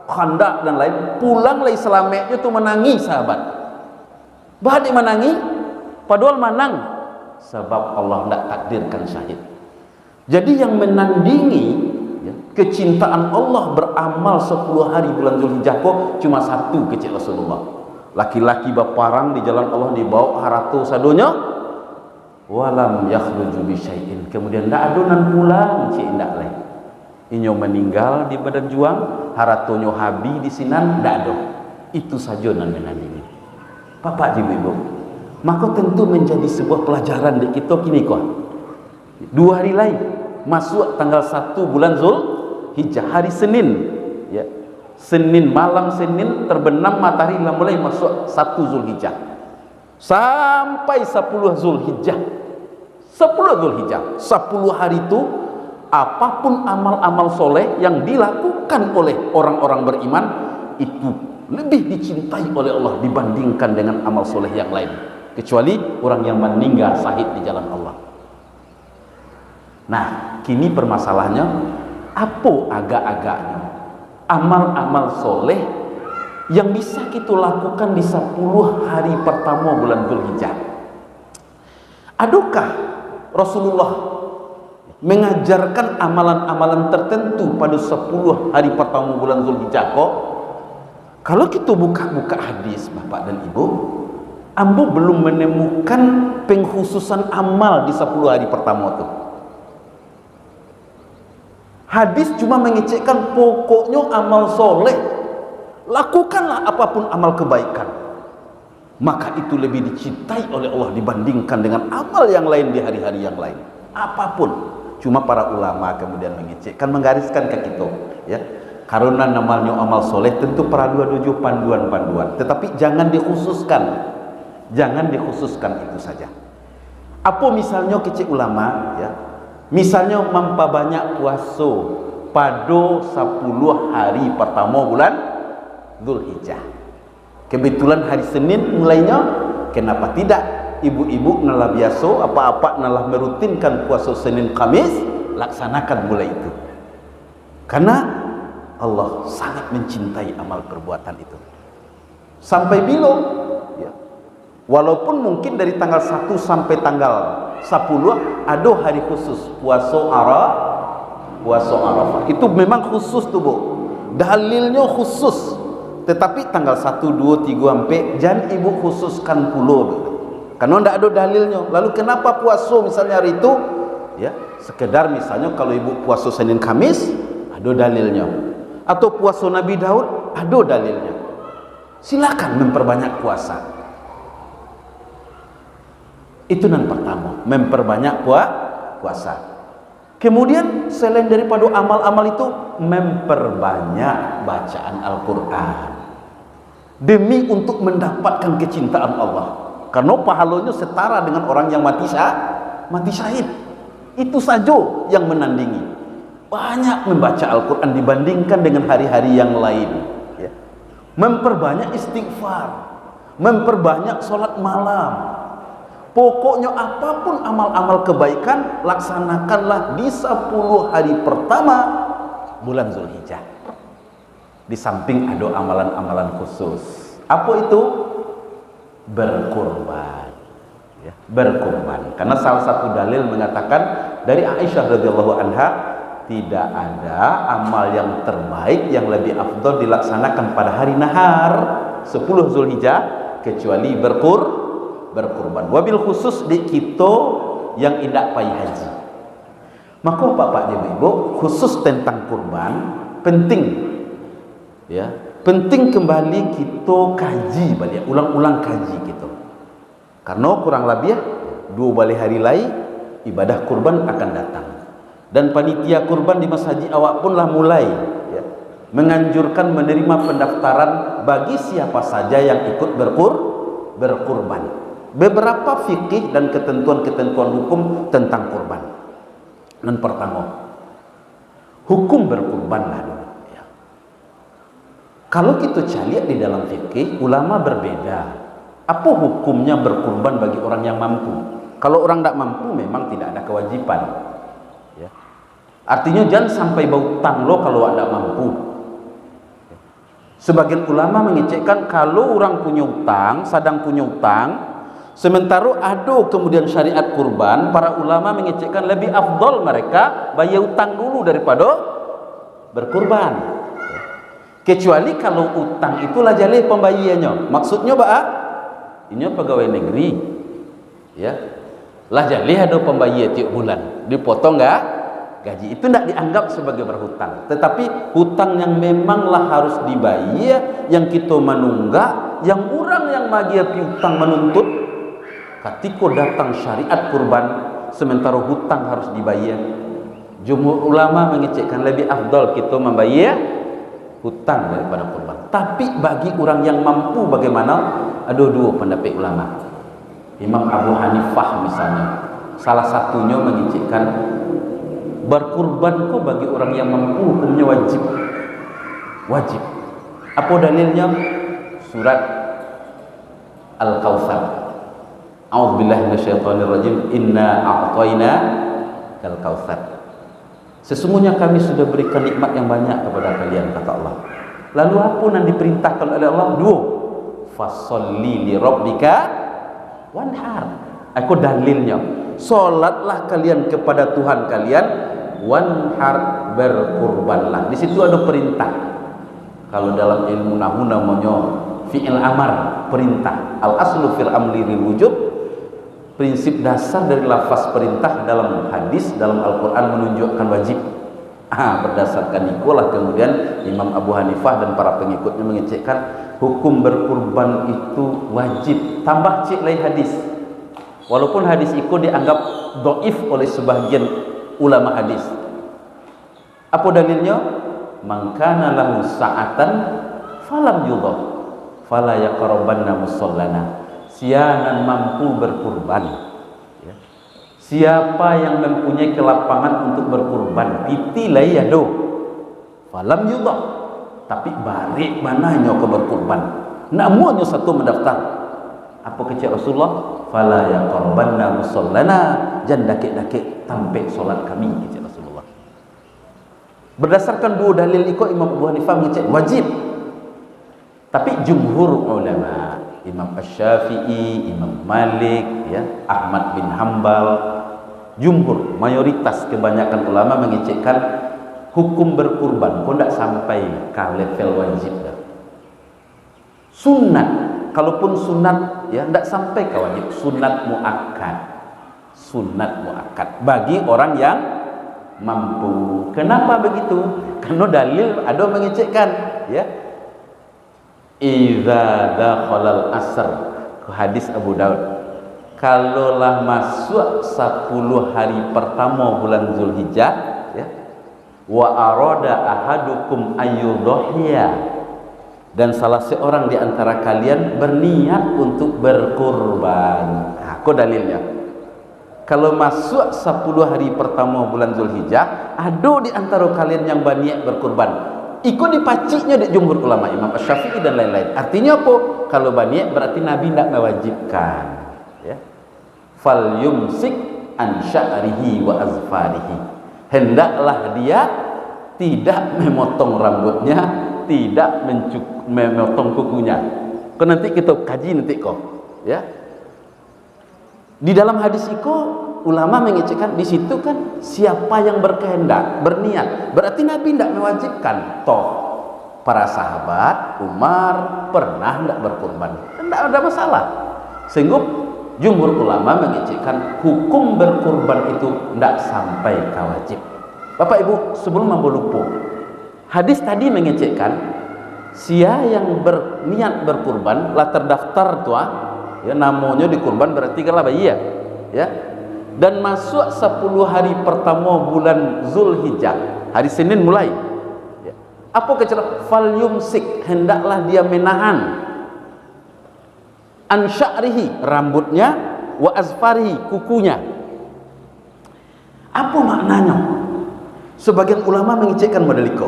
S1: Khandaq dan lain, pulang lagi selamatnya tuh menangi sahabat. Bahkan menangi Padahal manang sebab Allah tidak takdirkan syahid. Jadi yang menandingi ya, kecintaan Allah beramal 10 hari bulan Zulhijjah kok cuma satu kecil Rasulullah. Laki-laki baparang di jalan Allah dibawa haratu sadonya walam yakhruju bi syai'in. Kemudian ndak adonan pulang cik ndak lain. Inyo meninggal di badan juang, haratonyo habi di sinan ndak ado. Itu saja nan menandingi. Bapak Ibu, maka tentu menjadi sebuah pelajaran di kita kini kok. 2 hari lain masuk tanggal 1 bulan Zulhijjah, hari Senin ya. Senin malam Senin terbenam matahari mulai masuk 1 Zulhijjah sampai 10 Zulhijjah. 10 Zulhijjah, 10 hari itu apapun amal-amal soleh yang dilakukan oleh orang-orang beriman itu lebih dicintai oleh Allah dibandingkan dengan amal soleh yang lain, kecuali orang yang meninggal syahid di jalan Allah. Nah, kini permasalahannya apa agak-agaknya amal-amal soleh yang bisa kita lakukan di 10 hari pertama bulan Zulhijjah. Adakah Rasulullah mengajarkan amalan-amalan tertentu pada 10 hari pertama bulan Zulhijjah kok? Kalau kita buka-buka hadis Bapak dan Ibu, ambo belum menemukan pengkhususan amal di 10 hari pertama itu. Hadis cuma mengecekkan pokoknya amal soleh, lakukanlah apapun amal kebaikan, maka itu lebih dicintai oleh Allah dibandingkan dengan amal yang lain di hari-hari yang lain. Apapun, cuma para ulama kemudian mengecekkan, menggariskan ke kita ya. Karena namanya amal soleh tentu peraduan-duju panduan-panduan, tetapi jangan dikhususkan itu saja. Apa misalnya kecil ulama ya, misalnya memperbanyak puasa pada 10 hari pertama bulan Zulhijjah. Kebetulan hari Senin mulainya, kenapa tidak ibu-ibu nalah biasa apa-apa nalah merutinkan puasa Senin Kamis, laksanakan mulai itu. Karena Allah sangat mencintai amal perbuatan itu. Sampai bila ya, walaupun mungkin dari tanggal 1 sampai tanggal 10 ada hari khusus puasa Arafah. Itu memang khusus tuh Bu, dalilnya khusus. Tetapi tanggal 1, 2, 3 sampai jangan ibu khususkan pulau karena tidak ada dalilnya. Lalu kenapa puasa misalnya hari itu ya, sekedar misalnya kalau ibu puasa Senin Kamis ada dalilnya, atau puasa Nabi Daud ada dalilnya, silakan memperbanyak puasa. Itu yang pertama, memperbanyak puasa. Kemudian selain daripada amal-amal itu, memperbanyak bacaan Al-Quran demi untuk mendapatkan kecintaan Allah, karena pahalanya setara dengan orang yang mati syahid. Itu saja yang menandingi. Banyak membaca Al-Quran dibandingkan dengan hari-hari yang lain ya. Memperbanyak istighfar, memperbanyak sholat malam. Pokoknya apapun amal-amal kebaikan, laksanakanlah di 10 hari pertama bulan Zulhijjah. Di samping ada amalan-amalan khusus. Apa itu? Berkurban ya, berkurban. Karena salah satu dalil mengatakan dari Aisyah radhiyallahu anha, tidak ada amal yang terbaik yang lebih afdal dilaksanakan pada hari nahar 10 Zulhijjah kecuali berkurban. Wabil khusus di kita yang indak pai haji. Maka Bapak dan Ibu, khusus tentang kurban penting ya, penting kembali kita kaji balik, ulang-ulang kaji kita. Karena kurang lebih 2 balik hari lain ibadah kurban akan datang. Dan panitia kurban di masjid awak pun lah mulai ya, menganjurkan menerima pendaftaran bagi siapa saja yang ikut berkurban. Beberapa fikih dan ketentuan-ketentuan hukum tentang kurban. Dan pertama, hukum berkurban lah ya. Kalau kita lihat di dalam fikih, ulama berbeda. Apa hukumnya berkurban bagi orang yang mampu? Kalau orang tidak mampu memang tidak ada kewajiban. Artinya jangan sampai bau tang lo kalau tidak mampu. Sebagian ulama mengecekkan kalau orang punya utang, sedang punya utang, Sementara ada kemudian syariat kurban, para ulama mengecekkan lebih afdol mereka bayar utang dulu daripada berkurban. Kecuali kalau utang itulah jalih pembayarannya. Maksudnya ini pegawai negeri, ya, lah jalih ada pembayar tiap bulan, dipotong enggak gaji, itu tidak dianggap sebagai berhutang. Tetapi hutang yang memanglah harus dibayar, yang kita menunggak, yang orang yang bagi piutang menuntut, ketika datang syariat kurban, sementara hutang harus dibayar. Jumhur ulama mengecekkan lebih afdal kita membayar hutang daripada kurban. Tapi bagi orang yang mampu bagaimana? Ada dua pendapat ulama. Imam Abu Hanifah misalnya, salah satunya mengecekkan berkurban kok bagi orang yang mampu hukumnya wajib. Wajib. Apa dalilnya? Surat Al-Kautsar. A'udzubillahi minasyaitonirrajim. Inna a'tayna kal kautsar. Sesungguhnya kami sudah berikan nikmat yang banyak kepada kalian, kata Allah. Lalu apa yang diperintahkan oleh Allah? Dua. Fasholli li rabbika wanhar. Aku dalilnya. Salatlah kalian kepada Tuhan kalian, wanhar, berkurbanlah. Di situ ada perintah. Kalau dalam ilmu nahwu namanya fi'il amar, perintah. Al aslu fil amri lil wujub. Prinsip dasar dari lafaz perintah dalam hadis, dalam Al-Quran menunjukkan wajib. Berdasarkan itulah kemudian Imam Abu Hanifah dan para pengikutnya mengecekkan hukum berkurban itu wajib. Tambah cik lain hadis, walaupun hadis itu dianggap dhaif oleh sebagian ulama hadis. Apa dalilnya? Man kana lahu sa'atan falam yudhah fala yaqrabanna musallana. Sianan mampu berkurban, ya. Siapa yang mempunyai kelapangan untuk berkurban, piti layado falam yudhah, tapi barik mananya ke berkurban, namunnya satu mendaftar. Apa kecil Rasulullah? Fala yaqrabanna musallana, jangan dakik-dakik tampik solat kami, kecil Rasulullah. Berdasarkan dua dalil itu Imam Abu Hanifah mengecek wajib. Tapi jumhur ulama, Imam Asy-Syafi'i, Imam Malik, ya, Ahmad bin Hambal, jumhur, mayoritas kebanyakan ulama mengecekkan hukum berkurban kok tidak sampai ke level wajib. Sunat, kalaupun sunat, ya, tidak sampai ke wajib. Sunat muakkad, sunat muakkad bagi orang yang mampu. Kenapa begitu? Karena dalil ada mengecekkan, ya. Idza dakhalal asr, hadis Abu Daud, kalaulah masuk 10 hari pertama bulan Zulhijjah, ya, wa arada ahadukum ayyudhiya, dan salah seorang di antara kalian berniat untuk berkurban. Aku dalilnya. Kalau masuk 10 hari pertama bulan Zulhijjah, ada di antara kalian yang berniat berkurban, ikut dipaciknya di jumhur ulama, Imam Asy-Syafi'i dan lain-lain. Artinya apa? Kalau berniat berarti Nabi tidak mewajibkan, ya. Fal yumsik an sya'rihi wa azfarihi. Hendaklah dia tidak memotong rambutnya, tidak memotong kukunya. Kau nanti kita kaji nanti kok, ya. Di dalam hadis itu ulama mengecekkan di situ kan siapa yang berkehendak, berniat, berarti Nabi tidak mewajibkan. Toh para sahabat Umar pernah tidak berkurban, tidak ada masalah. Sehingga jumhur ulama mengecekkan hukum berkurban itu tidak sampai ke wajib. Bapak Ibu, sebelum lupa, hadis tadi mengecekkan sia yang berniat berkurban lah terdaftar tua, ya, namanya dikurban berarti kalau bayi, ya, dan masuk 10 hari pertama bulan Zulhijjah, hari Senin mulai, ya. Apa kecelakaan? Fal yumsik, hendaklah dia menahan an sya'rihi, rambutnya, wa azfarihi, kukunya. Apa maknanya? Sebagian ulama mengecekkan model itu,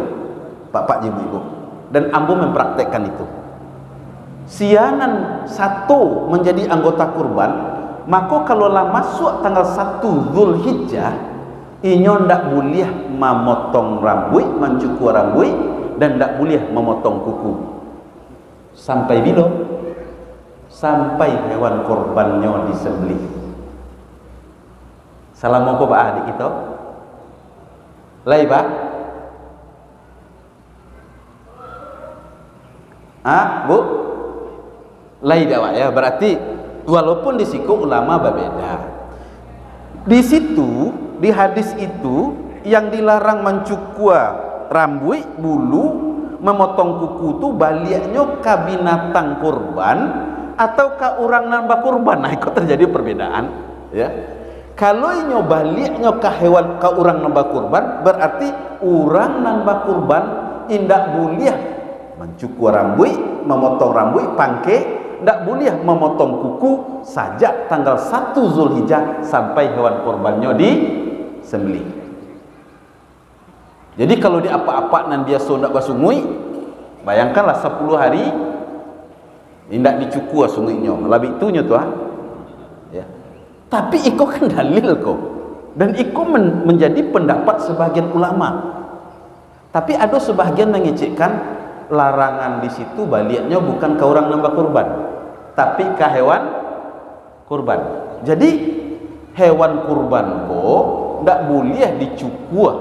S1: Bapak Ibu, dan ambo mempraktekkan itu. Sianan satu menjadi anggota kurban, maka kalaulah masuk tanggal 1 Zulhijjah, inyo ndak boleh memotong rambut, mencukur rambut, dan ndak boleh memotong kuku. Sampai bila? sampai hewan korbannya disembelih. Salam apa Pak adik kita? Lai Pak? Bu? Lai dak ya, berarti walaupun di siku ulama berbeda. Di situ, di hadis itu yang dilarang mencukua rambut, bulu, memotong kuku itu baliknya ke binatang kurban atau ke orang nambah kurban. Nah, itu terjadi perbedaan, ya. Kalau nyo baliknya ke hewan, ke orang nambah kurban, berarti orang nambah kurban indak boleh mencukur rambut, memotong rambut, pangke, ndak boleh memotong kuku saja tanggal 1 Zulhijjah sampai hewan kurbannya disembelih. Jadi kalau di apa-apa nan biasa ndak basungui, bayangkanlah 10 hari indak dicukur sunguinya. Lebih itunya tuh, ya. Tapi iko kan dalil kok. Dan iko menjadi pendapat sebagian ulama. Tapi ada sebagian mengecekkan larangan di situ baliknya bukan ke orang nambah kurban, tapi ke hewan kurban. Jadi hewan kurban kok ndak boleh dicukur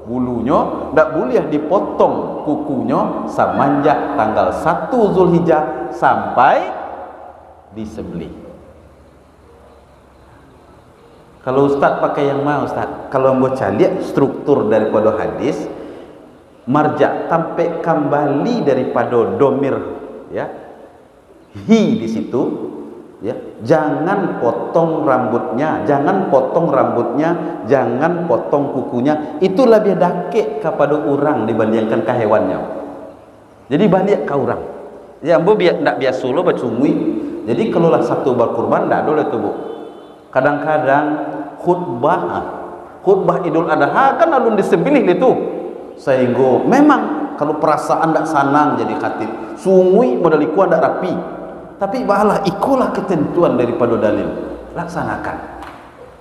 S1: bulunya, ndak boleh dipotong kukunya semenjak tanggal 1 Zulhijjah sampai disembelih. Kalau Ustaz pakai yang mana Ustaz? Kalau membaca lihat struktur daripada hadis, marja sampai kembali daripada domir, ya, hi di situ, ya, jangan potong rambutnya, jangan potong rambutnya, jangan potong kukunya. Itu lebih dakik kepada orang dibandingkan ke hewannya. Jadi balik ke orang, ya, bu biar ndak biasa lo bacumui. Jadi kalau lah satu berkurban ndak boleh tuh bu. Kadang-kadang khutbah Idul Adha kan alun disembelih itu. Sehingga memang kalau perasaan ndak sanang jadi khatib, sungui modal iku ndak rapi. Tapi bahalah ikulah ketentuan daripada dalil, laksanakan.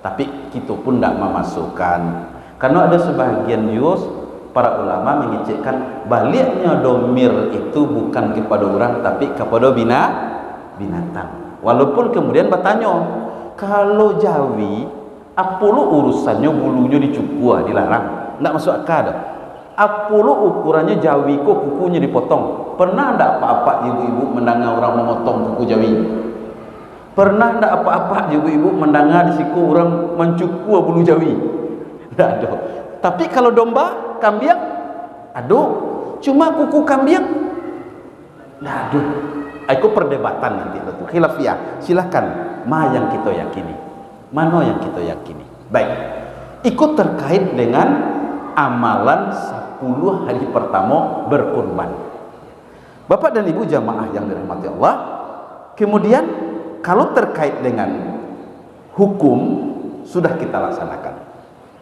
S1: Tapi kita pun ndak memasukkan, karena ada sebagian yus para ulama mengecekkan baliknya domir itu bukan kepada orang tapi kepada binatang. Walaupun kemudian bertanya, kalau Jawi apolo urusannya bulunya dicukur, dilarang, ndak masuk akal. Apolo ukurannya Jawi kok kukunya dipotong. Pernah ndak apa-apa ibu-ibu mendengar orang memotong kuku Jawi? Pernah ndak apa-apa ibu-ibu mendengar di siku orang mencukur bulu Jawi? Ndak ada. Tapi kalau domba, kambing, aduh, cuma kuku kambing, ndak ada. Itu perdebatan nanti itu khilafiyah. Silakan, mana yang kita yakini, mana yang kita yakini. Baik, ikut terkait dengan amalan 10 hari pertama berkurban. Bapak dan Ibu jamaah yang dirahmati Allah, kemudian kalau terkait dengan hukum sudah kita laksanakan.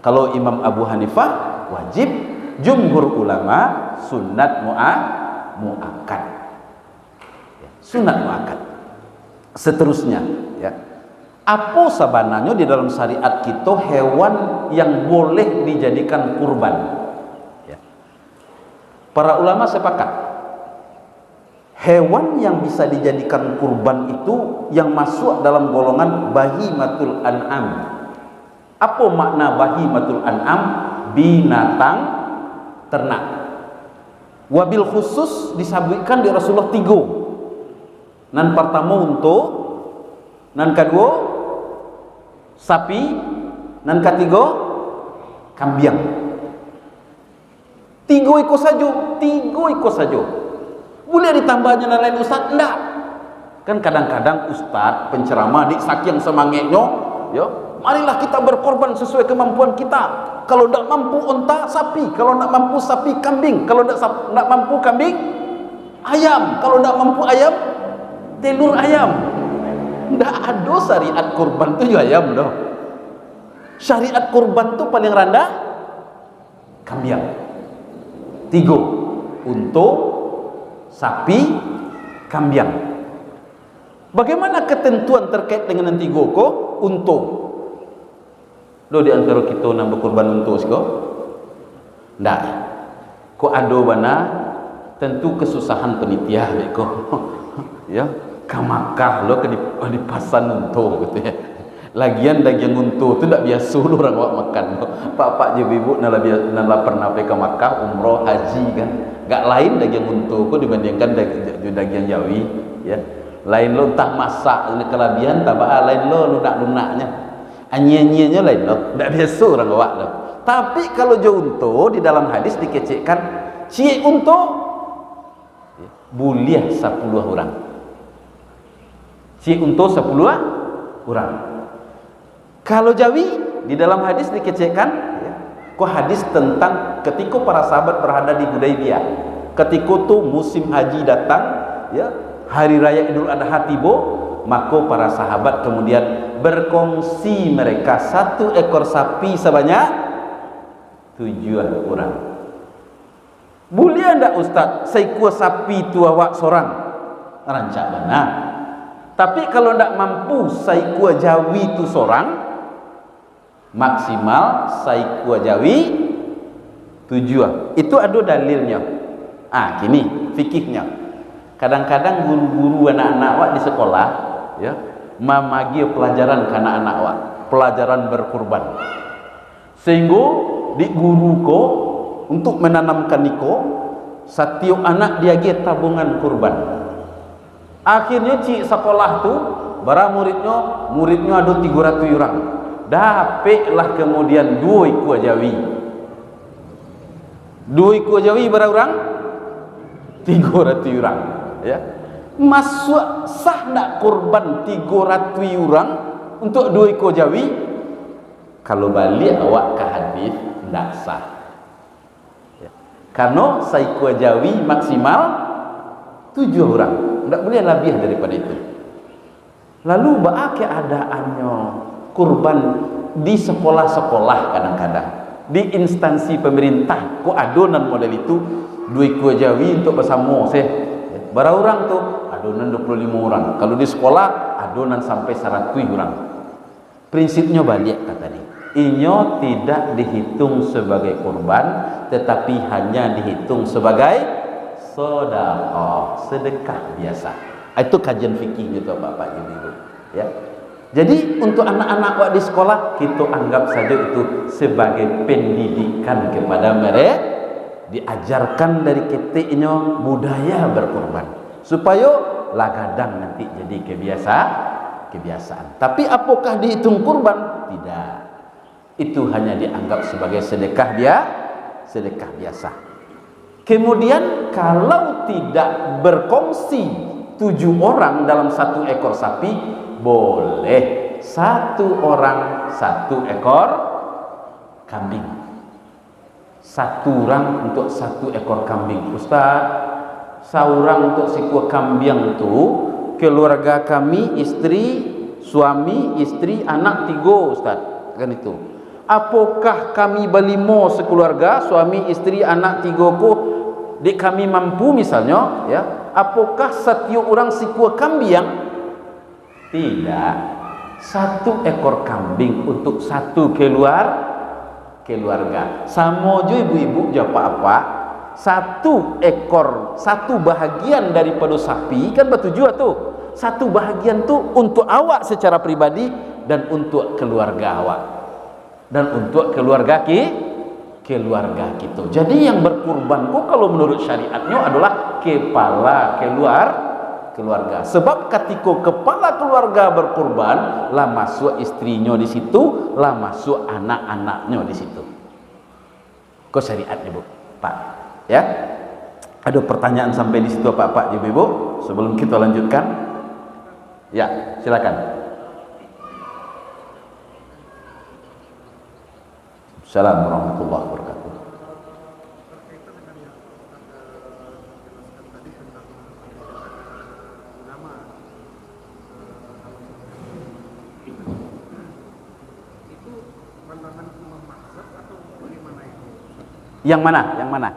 S1: Kalau Imam Abu Hanifah wajib, jumhur ulama sunat muakkad. Sunat muakkad. Seterusnya, ya. Apa sebenarnya di dalam syariat kita hewan yang boleh dijadikan kurban? Ya. Para ulama sepakat, hewan yang bisa dijadikan kurban itu yang masuk dalam golongan bahimatul an'am. Apa makna bahimatul an'am? Binatang ternak. Wabil khusus disebutkan di Rasulullah 3. Nan pertama untuk, nan kedua sapi, nan ketiga kambing. 3 ikut saja, 3 ikut saja. Boleh ditambahnya yang lain Ustaz? Enggak. Kan kadang-kadang Ustaz penceramah di saking semangatnya, ya, marilah kita berkorban sesuai kemampuan kita. Kalau tidak mampu unta, sapi. Kalau tidak mampu sapi, kambing. Kalau tidak mampu kambing, ayam. Kalau tidak mampu ayam, telur ayam. Tidak ada syariat kurban itu ayam loh. Syariat kurban itu paling rendah kambing. 3 untuk sapi, kambing. Bagaimana ketentuan terkait dengan yang 3 kok? Untuk lo di antara kita nambah kurban untuk sih kok? Ndak. Kok ada mana? Tentu kesusahan penitia kok. Ya. ke Makkah lo ke di pasan untung gitu ya. Lagian daging untu itu tidak biasa lu orang awak makan. Pak ibu nala pernah pergi ke Makkah umroh haji kan. Gak lain daging untu kok dibandingkan daging Jawi ya. Lain lo entah masak ini kelebihan tambah lain lo lunak-lunaknya. Anyi-anyinya lain lo. Tidak biasa orang awak lo. Tapi kalau jo untu di dalam hadis dikecekkan cie untu buliah 10 orang. Cie untu 10 orang. Kalau Jawi di dalam hadis dikecekkan ya, kok hadis tentang ketika para sahabat berada di Hudaybiyah, ketika tuh musim haji datang ya, hari raya Idul Adha tiba, maka para sahabat kemudian berkongsi mereka 1 ekor sapi sebanyak 7 orang. Boleh ndak Ustaz saya kuah sapi tu awak seorang rancak benar, tapi kalau ndak mampu saya kuah Jawi tu seorang maksimal saiku Jawi 7. Itu ada dalilnya. Gini fikihnya. Kadang-kadang guru-guru anak-anak awak di sekolah ya, mamagi pelajaran ke anak-anak awak, pelajaran berkurban. Sehingga di guru ko untuk menanamkan niko setiap anak dia ge tabungan kurban. Akhirnya ci sekolah tu bara muridnya ada 300 orang. Dapatlah kemudian 2 ekor Jawi. 2 ekor Jawi berapa orang? 300 orang ya. Masuk sah nak kurban 300 orang untuk 2 ekor Jawi? Kalau balik awak ke hadis tidak sah ya. Karena seekor Jawi maksimal 7 orang, tidak boleh lebih daripada itu. Lalu bagaimana keadaannya kurban di sekolah-sekolah, kadang-kadang di instansi pemerintah kok adonan model itu 2 ekor Jawi untuk bersama berapa orang tuh adonan 25 orang. Kalau di sekolah adonan sampai 100 orang. Prinsipnya balik kata tadi, inyo tidak dihitung sebagai kurban tetapi hanya dihitung sebagai sedekah biasa. Itu kajian fikih gitu Bapak Ibu ya. Jadi untuk anak-anak awak di sekolah kita anggap saja itu sebagai pendidikan kepada mereka, diajarkan dari ketiknya budaya berkorban supaya lagadang nanti jadi kebiasaan. Tapi apakah dihitung kurban? Tidak. Itu hanya dianggap sebagai sedekah biasa. Kemudian kalau tidak berkongsi 7 orang dalam 1 ekor sapi, boleh 1 orang 1 ekor kambing. 1 orang untuk 1 ekor kambing. Ustaz, seorang untuk sekor kambing itu keluarga kami, istri, suami, istri, anak 3 Ustaz. Kan itu. Apakah kami berlima sekeluarga, suami, istri, anak 3 ku, dek kami mampu misalnya ya, apakah setiap orang sekor kambing? Tidak. 1 ekor kambing untuk 1 keluarga. Sama jo ibu-ibu jo apa-apa. 1 ekor, 1 bahagian daripada sapi kan bertujuan tuh. 1 bahagian tuh untuk awak secara pribadi dan untuk keluarga awak dan untuk keluarga kita. Jadi yang berkurban kok kalau menurut syariatnya adalah kepala keluarga. Sebab ketika kepala keluarga berkurban, lah masuk istrinya di situ, lah masuk anak-anaknya di situ. Kok syariat Ibu, Pak? Ya. Ada pertanyaan sampai di situ Pak Ibu sebelum kita lanjutkan? Ya, silakan. Assalamualaikum warahmatullahi wabarakatuh. Yang mana? Yang mana?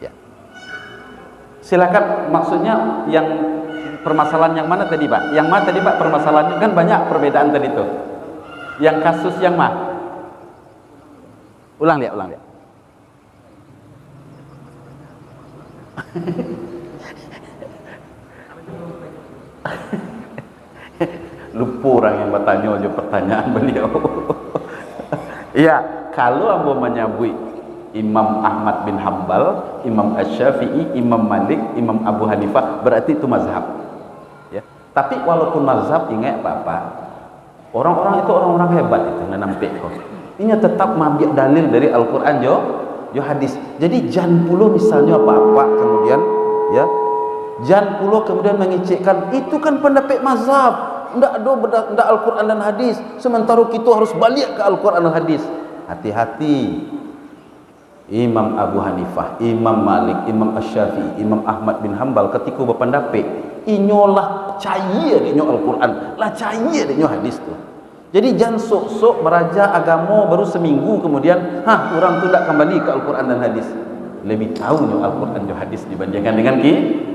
S1: Ya. Silakan, maksudnya yang permasalahan yang mana tadi Pak? Yang mana tadi Pak permasalahannya? Kan banyak perbedaan tadi tuh. Yang kasus yang mana? Ulang lihat. Lupa orang yang bertanya aja pertanyaan beliau. Iya, kalau ambo menyebut Imam Ahmad bin Hambal, Imam Asy-Syafi'i, Imam Malik, Imam Abu Hanifah, berarti itu mazhab. Ya. Tapi walaupun mazhab, ingat apa-apa, orang-orang itu orang-orang hebat itu nampak kok. Ini tetap mengambil dalil dari Al-Quran jo hadis. Jadi jangan pula misalnya apa-apa kemudian ya, jangan pula kemudian mengecekkan itu kan pendapat mazhab. Ndak Al-Quran dan hadis. Sementara kita harus balik ke Al-Quran dan hadis. Hati-hati. Imam Abu Hanifah, Imam Malik, Imam Asy-Syafi'i, Imam Ahmad bin Hambal ketika berpendapat, inyolah cahaya dinyo Al-Quran, lah cahaya dinyo hadis tu. Jadi jangan sok-sok beraja agama baru seminggu kemudian, orang tu tak kembali ke Al-Quran dan hadis. Lebih tahu nyo Al-Quran dan hadis dibandingkan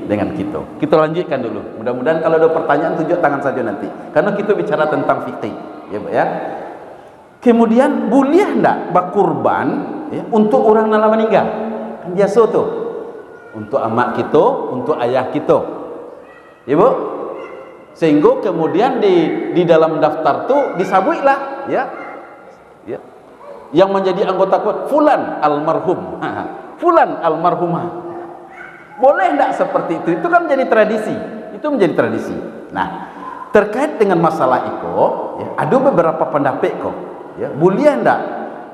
S1: dengan kita. Kita lanjutkan dulu. Mudah-mudahan kalau ada pertanyaan tunjuk tangan saja nanti. Karena kita bicara tentang fikih, ya Pak ya. Kemudian boleh ndak berkurban ya, untuk orang yang meninggal? Kan biasa tuh. Untuk amak kita, untuk ayah kita. Ya Bu? Sehingga kemudian di dalam daftar tuh disabutlah ya. Ya. Yang menjadi anggota kuat fulan almarhum. Fulan almarhumah. Boleh ndak seperti itu? Itu kan menjadi tradisi. Itu menjadi tradisi. Nah, terkait dengan masalah itu, ya, ada beberapa pendapat kok. Ya, boleh ndak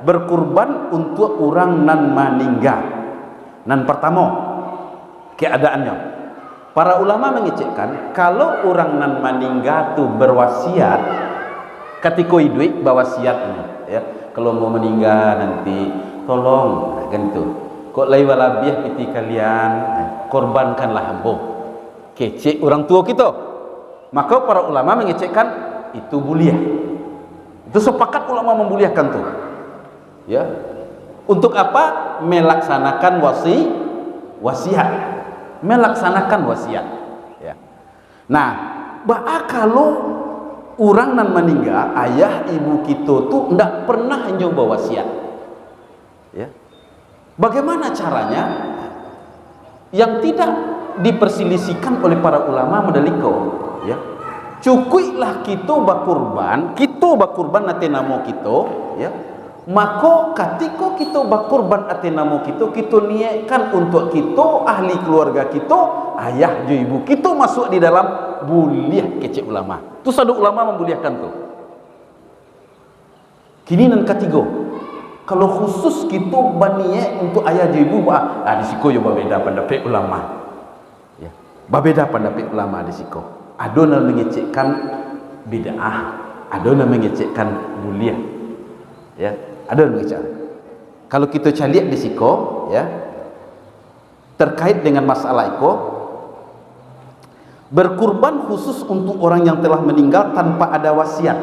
S1: berkurban untuk orang nan meninggal? Nan pertama, keadaannya. Para ulama mengecekkan kalau orang nan meninggal tu berwasiat ketika hidup berwasiatnya, ya. Kalau mau meninggal nanti tolong gitu. Kok lai walabiah piti kalian korbankanlah hamba. Kecek orang tua kita. Maka para ulama mengecekkan itu buliah. Itu sepakat ulama membuliahkan tuh. Ya. Untuk apa? Melaksanakan wasiat. Melaksanakan wasiat. Ya. Nah, kalau orang nan meninggal, ayah ibu kita tuh ndak pernah nyoba wasiat. Ya. Bagaimana caranya? Yang tidak diperselisihkan oleh para ulama modeliko, ya. Cukuplah kita berkurban ate namo kita, ya. Maka ketika kita berkurban ate namo kita niatkan untuk kita, ahli keluarga kita, ayah ibu kita masuk di dalam buliah kecek ulama. Tu sadu ulama membuliahkan tu. Kini nan ketiga, kalau khusus kita berniat untuk ayah ibu, di siko yo berbeda pendapat ulama. Ya. Berbeda pendapat ulama di siko. Ada yang mengecekkan bid'ah, ada yang mengecekkan buliah. Ya, ada yang mengecekkan. Kalau kita cari di siko, ya, terkait dengan masalah itu, berkurban khusus untuk orang yang telah meninggal tanpa ada wasiat,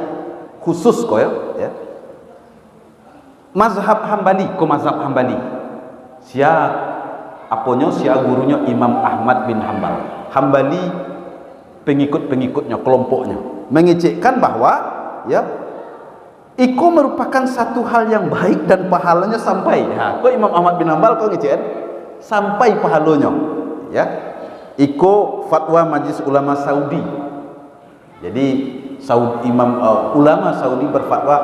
S1: khusus kok ya. Mazhab Hambali. Sia gurunya Imam Ahmad bin Hambal. Hambali pengikutnya, kelompoknya mengecekkan bahwa ya itu merupakan satu hal yang baik dan pahalanya sampai. Kok Imam Ahmad bin Hambal kok ngecek sampai pahalanya, ya. Iko fatwa Majelis Ulama Saudi. Jadi ulama Saudi berfatwa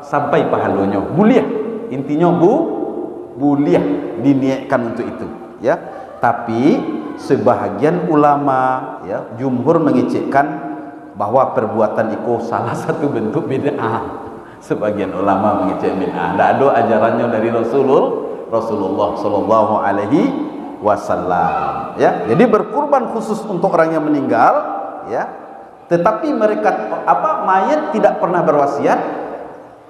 S1: sampai pahalanya. Buliah. Intinya buliah diniatkan untuk itu, ya. Tapi sebahagian ulama, ya, jumhur mengecekkan bahwa perbuatan itu salah satu bentuk bid'ah. Sebagian ulama mengecek bid'ah. Tidak ada ajarannya dari Rasulullah sallallahu alaihi wasallam, ya. Jadi berkurban khusus untuk orang yang meninggal, ya. Tetapi mereka mayat tidak pernah berwasiat.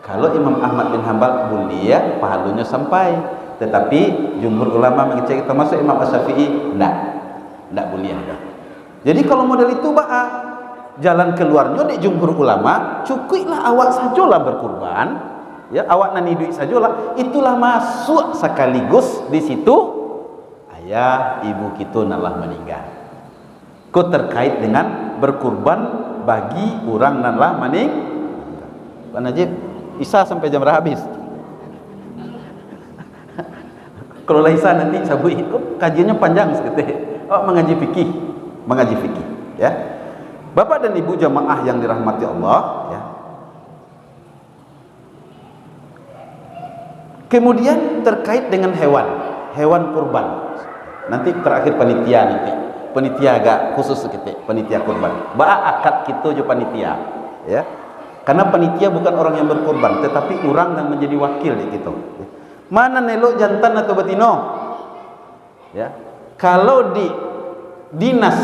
S1: Kalau Imam Ahmad bin Hambal buliah, pahalanya sampai. Tetapi jumhur ulama mengecek, termasuk Imam Asy-Syafi'i, tidak buliah. Jadi kalau model itu jalan keluarnya di jumhur ulama, cukuplah awak sajalah berkurban, ya, awak nani duit sajalah, itulah masuk sekaligus di situ ayah ibu kita nalah meninggal. Ikut terkait dengan berkurban bagi orang nan lah maning. Pak Najib, Isa sampai jam berapa habis? Kalau lah Isa nanti sabui, kajiannya panjang sekali. Mengaji fikih, ya. Bapak dan Ibu jamaah yang dirahmati Allah, ya. Kemudian terkait dengan hewan kurban. Nanti terakhir panitia agak khusus sedikit, panitia kurban. Akad kita je panitia, ya. Karena panitia bukan orang yang berkurban, tetapi orang yang menjadi wakil di kita. Mana nelok jantan atau betino? Ya. Kalau di dinas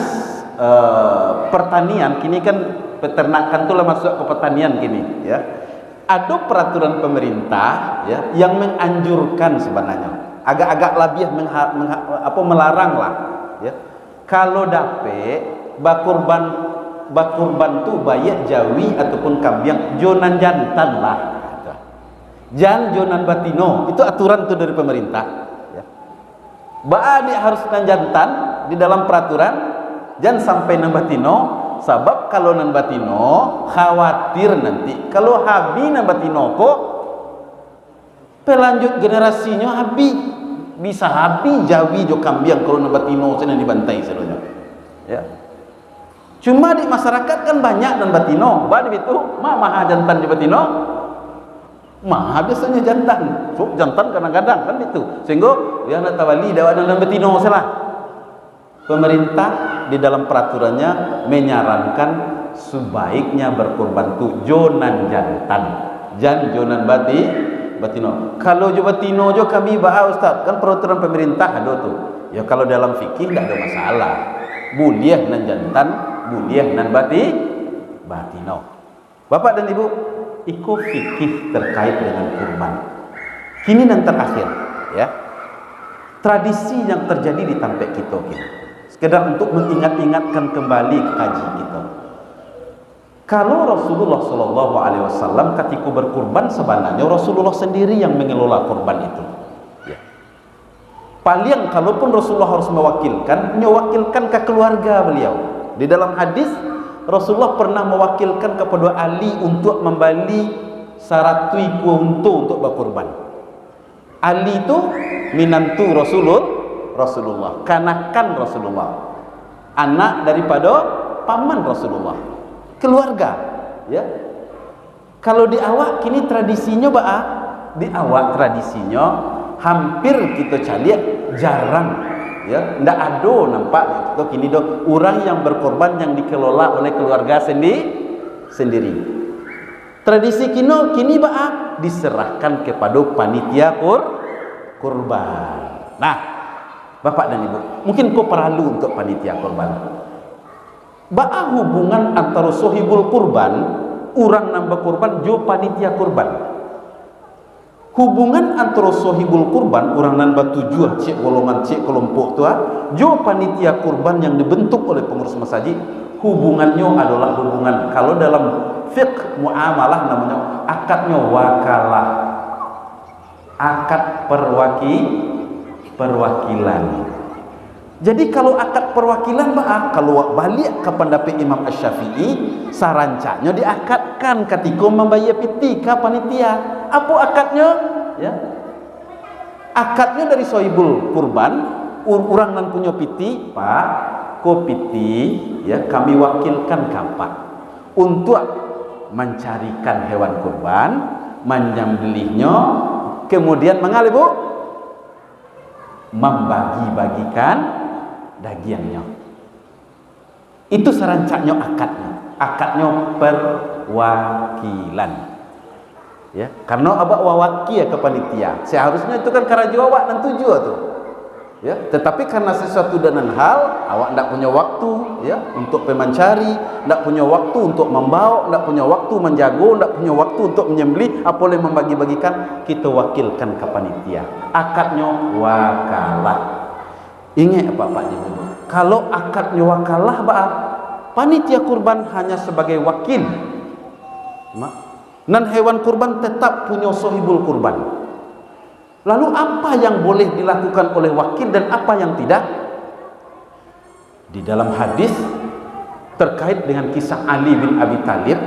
S1: pertanian, kini kan peternakan tuh lah masuk ke pertanian kini, ya. Ada peraturan pemerintah, ya, yang menganjurkan sebenarnya, agak-agak lebih melarang lah, ya. Kalau dapat bakurban tu bayak jawi ataupun kambing jonan jantan lah, jonan batino, itu aturan tu dari pemerintah, ya. Dia harus nan jantan di dalam peraturan, jangan sampai nan batino, sebab kalau nan batino khawatir nanti kalau habis nan batino kok pelanjut generasinya habis, bisa habis jawi jo kambing kalau nan batino sana dibantai seluruhnya, ya. Cuma di masyarakat kan banyak nan batino, itu maha jantan di batino, maha biasanya jantan, so jantan kadang-kadang kan itu, sehingga ya nak tawali dawa nan batino salah. Pemerintah di dalam peraturannya menyarankan sebaiknya berkurban tu jonan jantan, jonan batino. Kalau jo batino jo kami Ustaz, kan peraturan pemerintah ada tu. Ya kalau dalam fikih tidak ada masalah. Boleh nan jantan, boleh nan batino. Bapak dan Ibu, ikut fikih terkait dengan kurban. Kini dan terakhir, ya. Tradisi yang terjadi di tampek kita kini. Sekedar untuk mengingat-ingatkan kembali ke kaji kita. Kalau Rasulullah SAW ketika berkurban, sebenarnya Rasulullah sendiri yang mengelola kurban itu, ya. Paling kalaupun Rasulullah harus mewakilkan ke keluarga beliau. Di dalam hadis Rasulullah pernah mewakilkan kepada Ali untuk membeli 100 unta untuk berkurban. Ali itu minantu Rasulullah, kanakan Rasulullah, anak daripada paman Rasulullah, keluarga, ya. Kalau di awak kini tradisinya hampir kita cari jarang, ya, ndak ada nampak itu kini orang yang berkorban yang dikelola oleh keluarga sendiri. Tradisi kini diserahkan kepada panitia kurban. Nah, Bapak dan Ibu, mungkin kau perlu untuk panitia kurban. Hubungan antara sohibul kurban, orang nambah kurban, jo panitia kurban. Hubungan antara sohibul kurban, orang nambah tujuan, cek golongan, cek kelompok tua, jo panitia kurban yang dibentuk oleh pengurus masjid, hubungannya adalah hubungan, kalau dalam fiqh muamalah namanya akadnya wakalah, akad perwakilan. Jadi kalau akad perwakilan kalau balik ke pendapat Imam Asy-Syafi'i, sarancanya diakadkan ketika membayar piti ke panitia. Apa akadnya? Ya. Akadnya dari sohibul kurban, orang nan punya piti, Pak, ko piti, ya, kami wakilkan Pak untuk mencarikan hewan kurban, menyembelihnya, kemudian mengalir Bu, membagi-bagikan dagingnya. Itu serancaknya akadnya perwakilan, ya, karena abak wawaki ya ke panitia, seharusnya itu kan karajo awak dan tujuh tu, ya, tetapi karena sesuatu dan hal awak ndak punya waktu, ya, untuk mencari, ndak punya waktu untuk membawa, ndak punya waktu menjago, ndak punya waktu untuk menyembelih, apalagi membagi-bagikan, kita wakilkan ke panitia. Akadnya wakalah. Ingat Bapak Ibu, kalau akadnya wakalah panitia kurban hanya sebagai wakil, dan hewan kurban tetap punya sohibul kurban. Lalu apa yang boleh dilakukan oleh wakil dan apa yang tidak? Di dalam hadis terkait dengan kisah Ali bin Abi Thalib,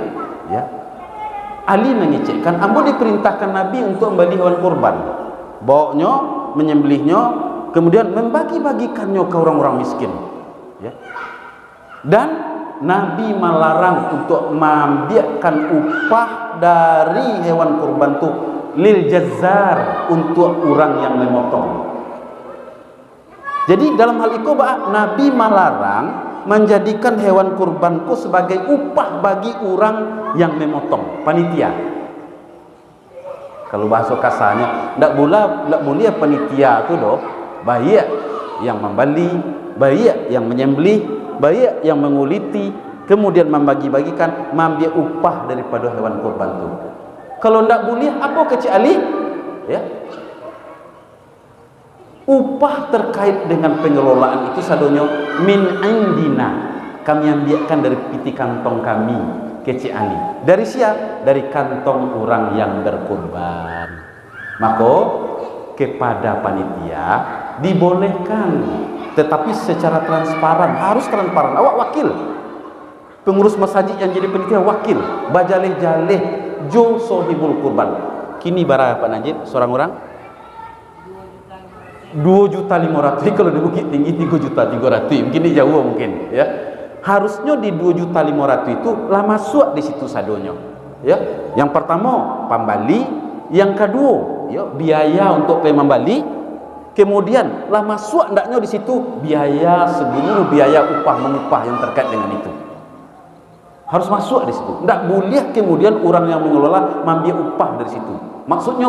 S1: ya. Ali mengecekkan, ambo diperintahkan Nabi untuk membeli hewan kurban, bawanya, menyembelihnya, kemudian membagi-bagikannya ke orang-orang miskin, ya. Dan Nabi melarang untuk mengambilkan upah dari hewan kurban itu lil jazzar, untuk orang yang memotong. Jadi dalam hal itu Nabi melarang menjadikan hewan kurbanku sebagai upah bagi orang yang memotong, panitia. Kalau bahasa kasarnya, tidak boleh panitia itu doh, baik yang membeli, baik yang menyembelih, baik yang menguliti, kemudian membagi-bagikan, mengambil upah daripada hewan kurban itu. Kalau tidak boleh, apa kecil Ali? Ya. Upah terkait dengan pengelolaan itu sadonya min indina, kami ambilkan dari piti kantong kami, kecil Ali. Dari siapa? Dari kantong orang yang berkurban. Maka kepada panitia dibolehkan, tetapi secara transparan, harus transparan. Awak wakil, pengurus masjid yang jadi panitia wakil, bajaleh-jaleh jo sohibul kurban. Kini berapa Pak Najib seorang orang? 2.500.000. Kalau di Bukit Tinggi 3.300.000, mungkin di Jawa mungkin, ya. Harusnya di 2.500.000 itu lah masuk di situ sadonya, ya. Yang pertama pambali, yang kedua ya biaya untuk pembali, kemudian lah masuk ndaknya di situ biaya seluruh biaya upah mengupah yang terkait dengan itu. Harus masuk di situ. Ndak boleh kemudian orang yang mengelola mengambil upah dari situ. Maksudnya